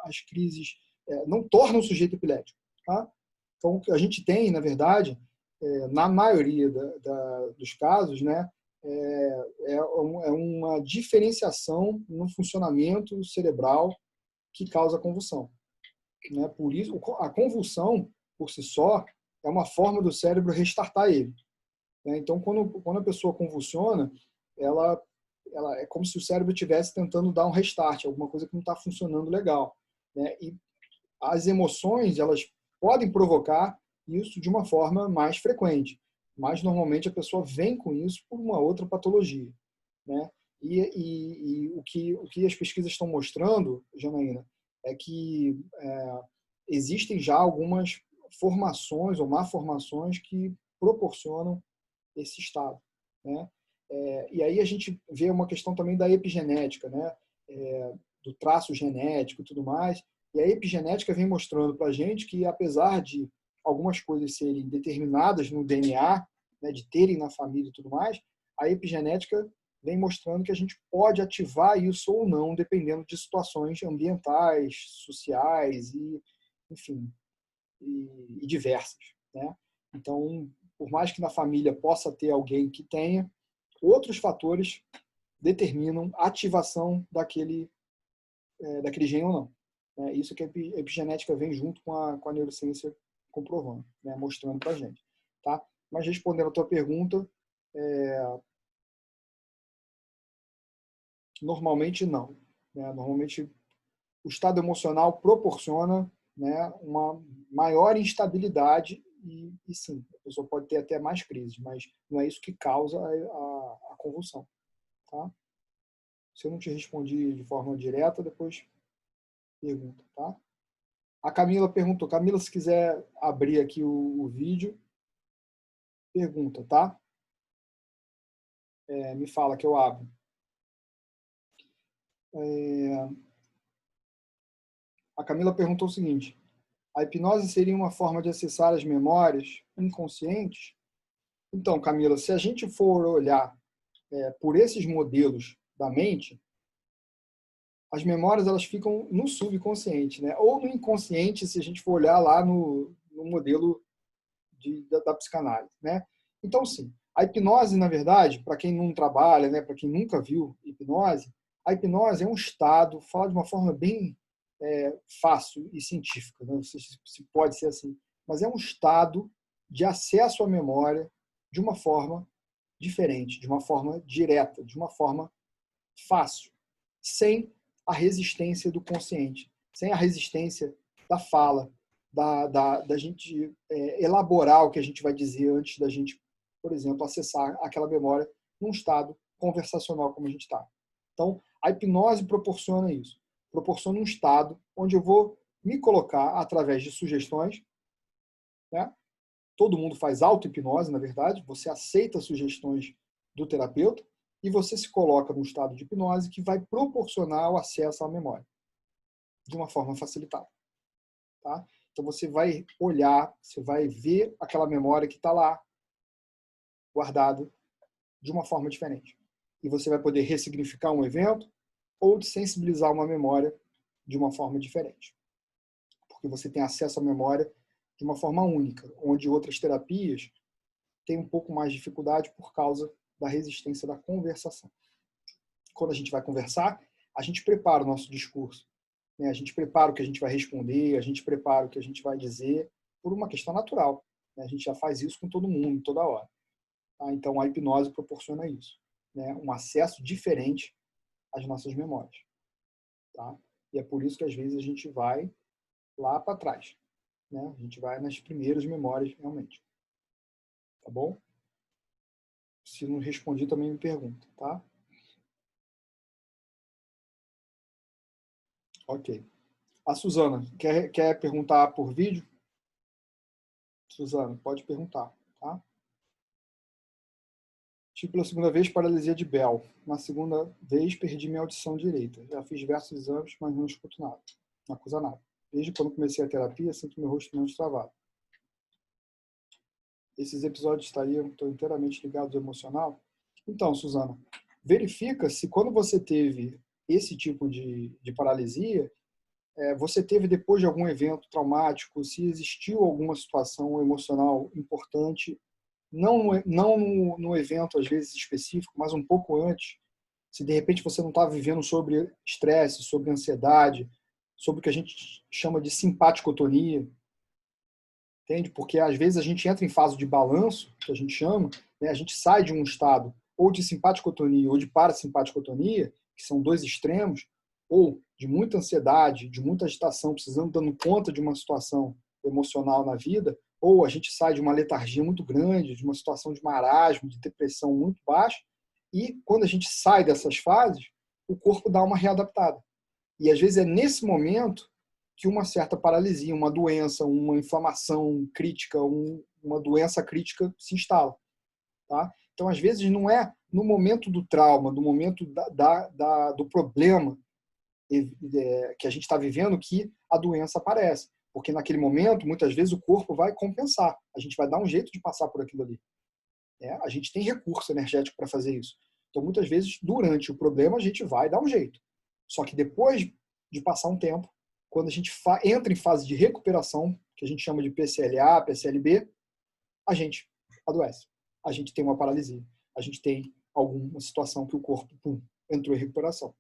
as crises, não tornam o sujeito epilético, tá? Então, o que a gente tem, na verdade, na maioria dos casos, né, é uma diferenciação no funcionamento cerebral que causa convulsão. Né? Por isso, a convulsão, por si só, é uma forma do cérebro restartar ele. Né? Então, quando a pessoa convulsiona, ela é como se o cérebro estivesse tentando dar um restart, alguma coisa que não está funcionando legal. Né? E as emoções, elas podem provocar isso de uma forma mais frequente, mas normalmente a pessoa vem com isso por uma outra patologia. Né? E o que as pesquisas estão mostrando, Janaína, é que existem já algumas formações ou malformações que proporcionam esse estado. Né? E aí a gente vê uma questão também da epigenética, né? Do traço genético e tudo mais. E a epigenética vem mostrando para a gente que, apesar de algumas coisas serem determinadas no DNA, né, de terem na família e tudo mais, a epigenética vem mostrando que a gente pode ativar isso ou não, dependendo de situações ambientais, sociais e, enfim, e diversas. Né? Então, por mais que na família possa ter alguém que tenha, outros fatores determinam a ativação daquele gene ou não. Isso que a epigenética vem junto com a neurociência comprovando, né? Mostrando para a gente. Tá? Mas respondendo a tua pergunta, Normalmente não, né? Normalmente o estado emocional proporciona, né, uma maior instabilidade e sim, a pessoa pode ter até mais crises, mas não é isso que causa a convulsão. Tá? Se eu não te respondi de forma direta, depois pergunta. Tá? A Camila perguntou. Camila, se quiser abrir aqui o vídeo, pergunta, tá? Me fala que eu abro. A Camila perguntou o seguinte: a hipnose seria uma forma de acessar as memórias inconscientes? Então, Camila, se a gente for olhar por esses modelos da mente, as memórias elas ficam no subconsciente, né? Ou no inconsciente, se a gente for olhar lá no modelo da psicanálise, né? Então, sim, a hipnose, na verdade, para quem não trabalha, né, para quem nunca viu hipnose, a hipnose é um estado, fala de uma forma bem fácil e científica, né? Não sei se pode ser assim, mas é um estado de acesso à memória de uma forma diferente, de uma forma direta, de uma forma fácil, sem a resistência do consciente, sem a resistência da fala, da gente elaborar o que a gente vai dizer antes da gente, por exemplo, acessar aquela memória num estado conversacional como a gente está. Então, a hipnose proporciona isso. Proporciona um estado onde eu vou me colocar através de sugestões, né? Todo mundo faz auto-hipnose, na verdade. Você aceita sugestões do terapeuta e você se coloca num estado de hipnose que vai proporcionar o acesso à memória de uma forma facilitada. Tá? Então, você vai olhar, você vai ver aquela memória que está lá, guardada, de uma forma diferente. E você vai poder ressignificar um evento ou sensibilizar uma memória de uma forma diferente. Porque você tem acesso à memória de uma forma única, onde outras terapias têm um pouco mais de dificuldade por causa da resistência da conversação. Quando a gente vai conversar, a gente prepara o nosso discurso, né? A gente prepara o que a gente vai responder, a gente prepara o que a gente vai dizer, por uma questão natural, né? A gente já faz isso com todo mundo, toda hora. Tá? Então, a hipnose proporciona isso, né? Um acesso diferente às nossas memórias. Tá? E é por isso que, às vezes, a gente vai lá para trás, né? A gente vai nas primeiras memórias, realmente. Tá bom? Se não respondi, também me pergunta, tá? Ok. A Suzana, quer perguntar por vídeo? Suzana, pode perguntar, tá? Tive pela segunda vez paralisia de Bell. Na segunda vez, perdi minha audição direita. Já fiz diversos exames, mas não escuto nada. Não acusa nada. Desde quando comecei a terapia, sinto meu rosto menos travado. Esses episódios estão inteiramente ligados ao emocional? Então, Suzana, verifica se quando você teve esse tipo de paralisia, você teve depois de algum evento traumático, se existiu alguma situação emocional importante, não no evento, às vezes, específico, mas um pouco antes, se de repente você não está vivendo sobre estresse, sobre ansiedade, sobre o que a gente chama de simpaticotonia, entende? Porque às vezes a gente entra em fase de balanço, que a gente chama, né? A gente sai de um estado ou de simpaticotonia ou de parasimpaticotonia, que são dois extremos, ou de muita ansiedade, de muita agitação, precisando, dando conta de uma situação emocional na vida, ou a gente sai de uma letargia muito grande, de uma situação de marasmo, de depressão muito baixa, e quando a gente sai dessas fases, o corpo dá uma readaptada. E às vezes é nesse momento que uma certa paralisia, uma doença, uma inflamação crítica, uma doença crítica se instala. Tá? Então, às vezes, não é no momento do trauma, no momento do problema que a gente está vivendo que a doença aparece. Porque naquele momento, muitas vezes, o corpo vai compensar. A gente vai dar um jeito de passar por aquilo ali. A gente tem recurso energético para fazer isso. Então, muitas vezes, durante o problema, a gente vai dar um jeito. Só que depois de passar um tempo, quando a gente entra em fase de recuperação, que a gente chama de PCLA, PCLB, a gente adoece. A gente tem uma paralisia. A gente tem alguma situação que o corpo entrou em recuperação.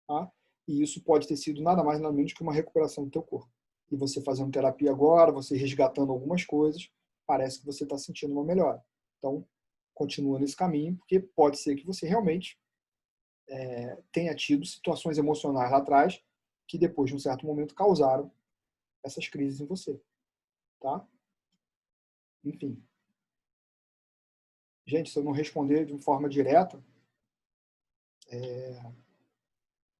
Tá? E isso pode ter sido nada mais nada menos que uma recuperação do teu corpo. E você fazendo terapia agora, você resgatando algumas coisas, parece que você está sentindo uma melhora. Então, continua nesse caminho, porque pode ser que você realmente tenha tido situações emocionais lá atrás que depois de um certo momento causaram essas crises em você, tá? Enfim. Gente, se eu não responder de forma direta,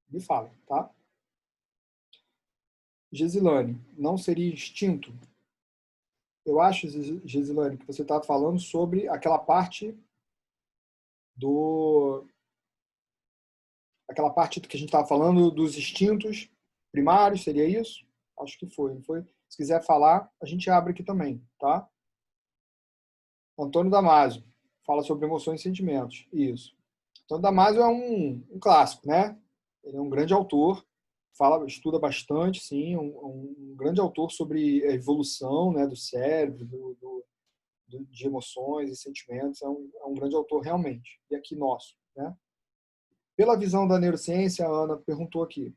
me fala, tá? Gesilane, não seria instinto? Eu acho, Gesilane, que você está falando sobre aquela parte aquela parte que a gente estava falando dos instintos primários, seria isso? Acho que foi, não foi? Se quiser falar, a gente abre aqui também, tá? Antônio Damasio, fala sobre emoções e sentimentos. Isso. Antônio Damasio é um clássico, né? Ele é um grande autor, estuda bastante, sim, um grande autor sobre a evolução, né, do cérebro, de emoções e sentimentos. É um grande autor realmente. E aqui nosso, né? Pela visão da neurociência, a Ana perguntou aqui,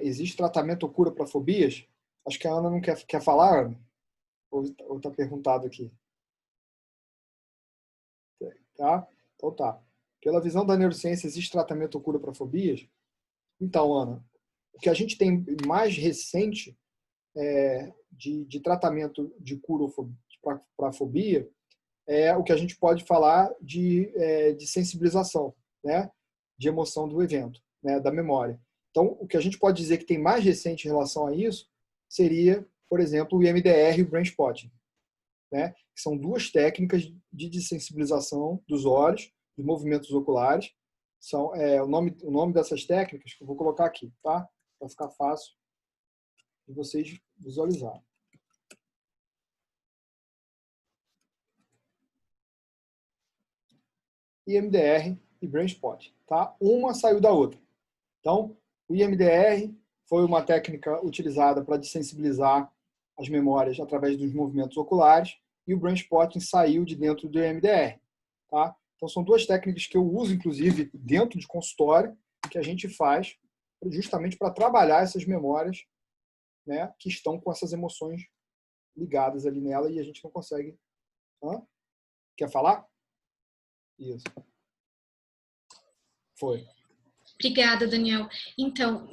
existe tratamento ou cura para fobias? Acho que a Ana não quer falar, Ana? Ou está perguntado aqui? Tá? Então tá. Pela visão da neurociência, existe tratamento ou cura para fobias? Então, Ana, o que a gente tem mais recente de tratamento de cura para fobia é o que a gente pode falar de sensibilização, né? De emoção do evento, né? Da memória. Então, o que a gente pode dizer que tem mais recente em relação a isso seria, por exemplo, o IMDR e o Brain Spotting, né? Que são duas técnicas de desensibilização dos olhos, dos movimentos oculares. São, o nome dessas técnicas que eu vou colocar aqui, tá? Para ficar fácil de vocês visualizarem. IMDR e Brain Spot, tá? Uma saiu da outra. Então, o IMDR foi uma técnica utilizada para desensibilizar as memórias através dos movimentos oculares e o Brain Spotting saiu de dentro do IMDR, tá? Então, são duas técnicas que eu uso, inclusive, dentro de consultório, que a gente faz justamente para trabalhar essas memórias, né, que estão com essas emoções ligadas ali nela e a gente não consegue. Quer falar? Isso. Foi. Obrigada, Daniel. Então,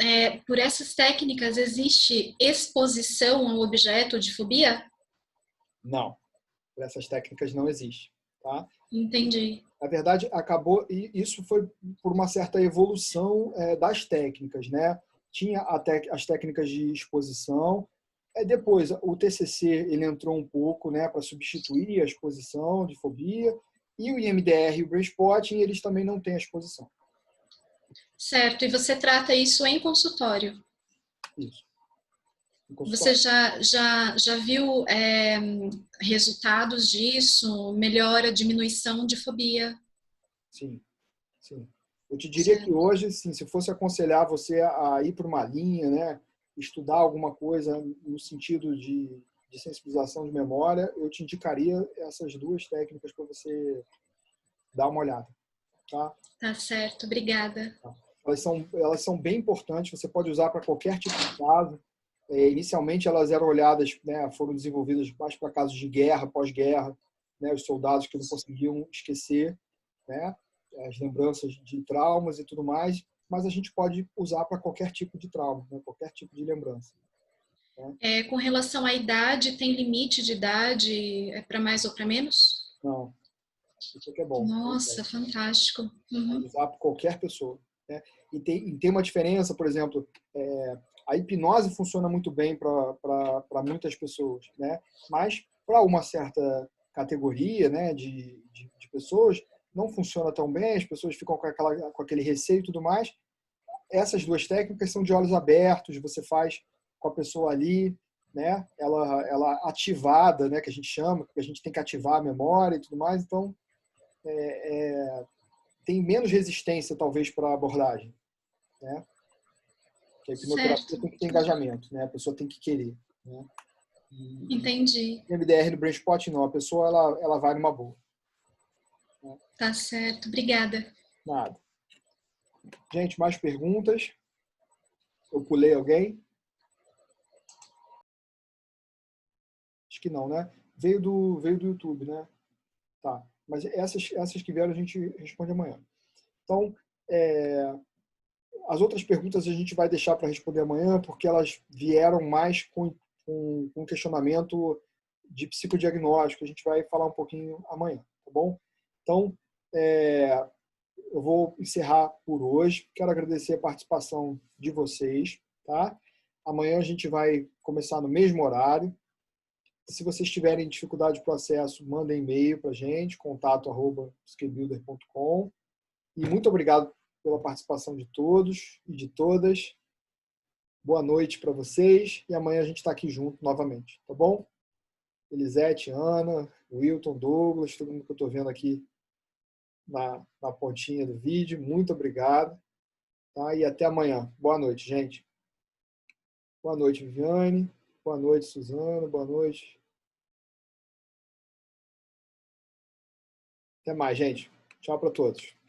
por essas técnicas, existe exposição ao objeto de fobia? Não. Por essas técnicas não existe. Tá? Entendi. Na verdade, acabou, e isso foi por uma certa evolução das técnicas, né? Tinha as técnicas de exposição, depois o TCC ele entrou um pouco, né, para substituir a exposição de fobia, e o IMDR e o Brain Spotting, eles também não têm a exposição. Certo, e você trata isso em consultório? Isso. Você já viu resultados disso? Melhora, diminuição de fobia? Sim, sim. Eu te diria que hoje, sim, se fosse aconselhar você a ir para uma linha, né, estudar alguma coisa no sentido de sensibilização de memória, eu te indicaria essas duas técnicas para você dar uma olhada. Tá? Tá certo, obrigada. Elas são bem importantes, você pode usar para qualquer tipo de caso. Inicialmente, elas eram olhadas, né, foram desenvolvidas mais para casos de guerra, pós-guerra, né, os soldados que não conseguiam esquecer, né, as lembranças de traumas e tudo mais, mas a gente pode usar para qualquer tipo de trauma, né, qualquer tipo de lembrança. Né? Com relação à idade, tem limite de idade? É para mais ou para menos? Não, isso aqui é bom. Nossa, fantástico. Uhum. Pode usar para qualquer pessoa. Né? E tem uma diferença, por exemplo, a hipnose funciona muito bem para muitas pessoas, né? Mas para uma certa categoria, né, de pessoas, não funciona tão bem, as pessoas ficam com aquele receio e tudo mais. Essas duas técnicas são de olhos abertos, você faz com a pessoa ali, né? Ela ativada, né, que a gente chama, porque a gente tem que ativar a memória e tudo mais, então tem menos resistência, talvez, para a abordagem, né? Porque a hipnoterapia tem que ter engajamento, né? A pessoa tem que querer, né? Entendi. O MDR no Brain Spot, não. A pessoa, ela vai numa boa. Né? Tá certo. Obrigada. Nada. Gente, mais perguntas? Eu pulei alguém? Acho que não, né? Veio do YouTube, né? Tá. Mas essas que vieram a gente responde amanhã. Então, as outras perguntas a gente vai deixar para responder amanhã, porque elas vieram mais com questionamento de psicodiagnóstico. A gente vai falar um pouquinho amanhã, tá bom? Então, eu vou encerrar por hoje. Quero agradecer a participação de vocês, tá? Amanhã a gente vai começar no mesmo horário. Se vocês tiverem dificuldade de processo, mandem e-mail para a gente, contato@skillbuilder.com. E muito obrigado pela participação de todos e de todas. Boa noite para vocês e amanhã a gente está aqui junto novamente, tá bom? Elisete, Ana, Wilton, Douglas, todo mundo que eu estou vendo aqui na pontinha do vídeo, muito obrigado. Tá? E até amanhã. Boa noite, gente. Boa noite, Viviane. Boa noite, Suzana. Boa noite. Até mais, gente. Tchau para todos.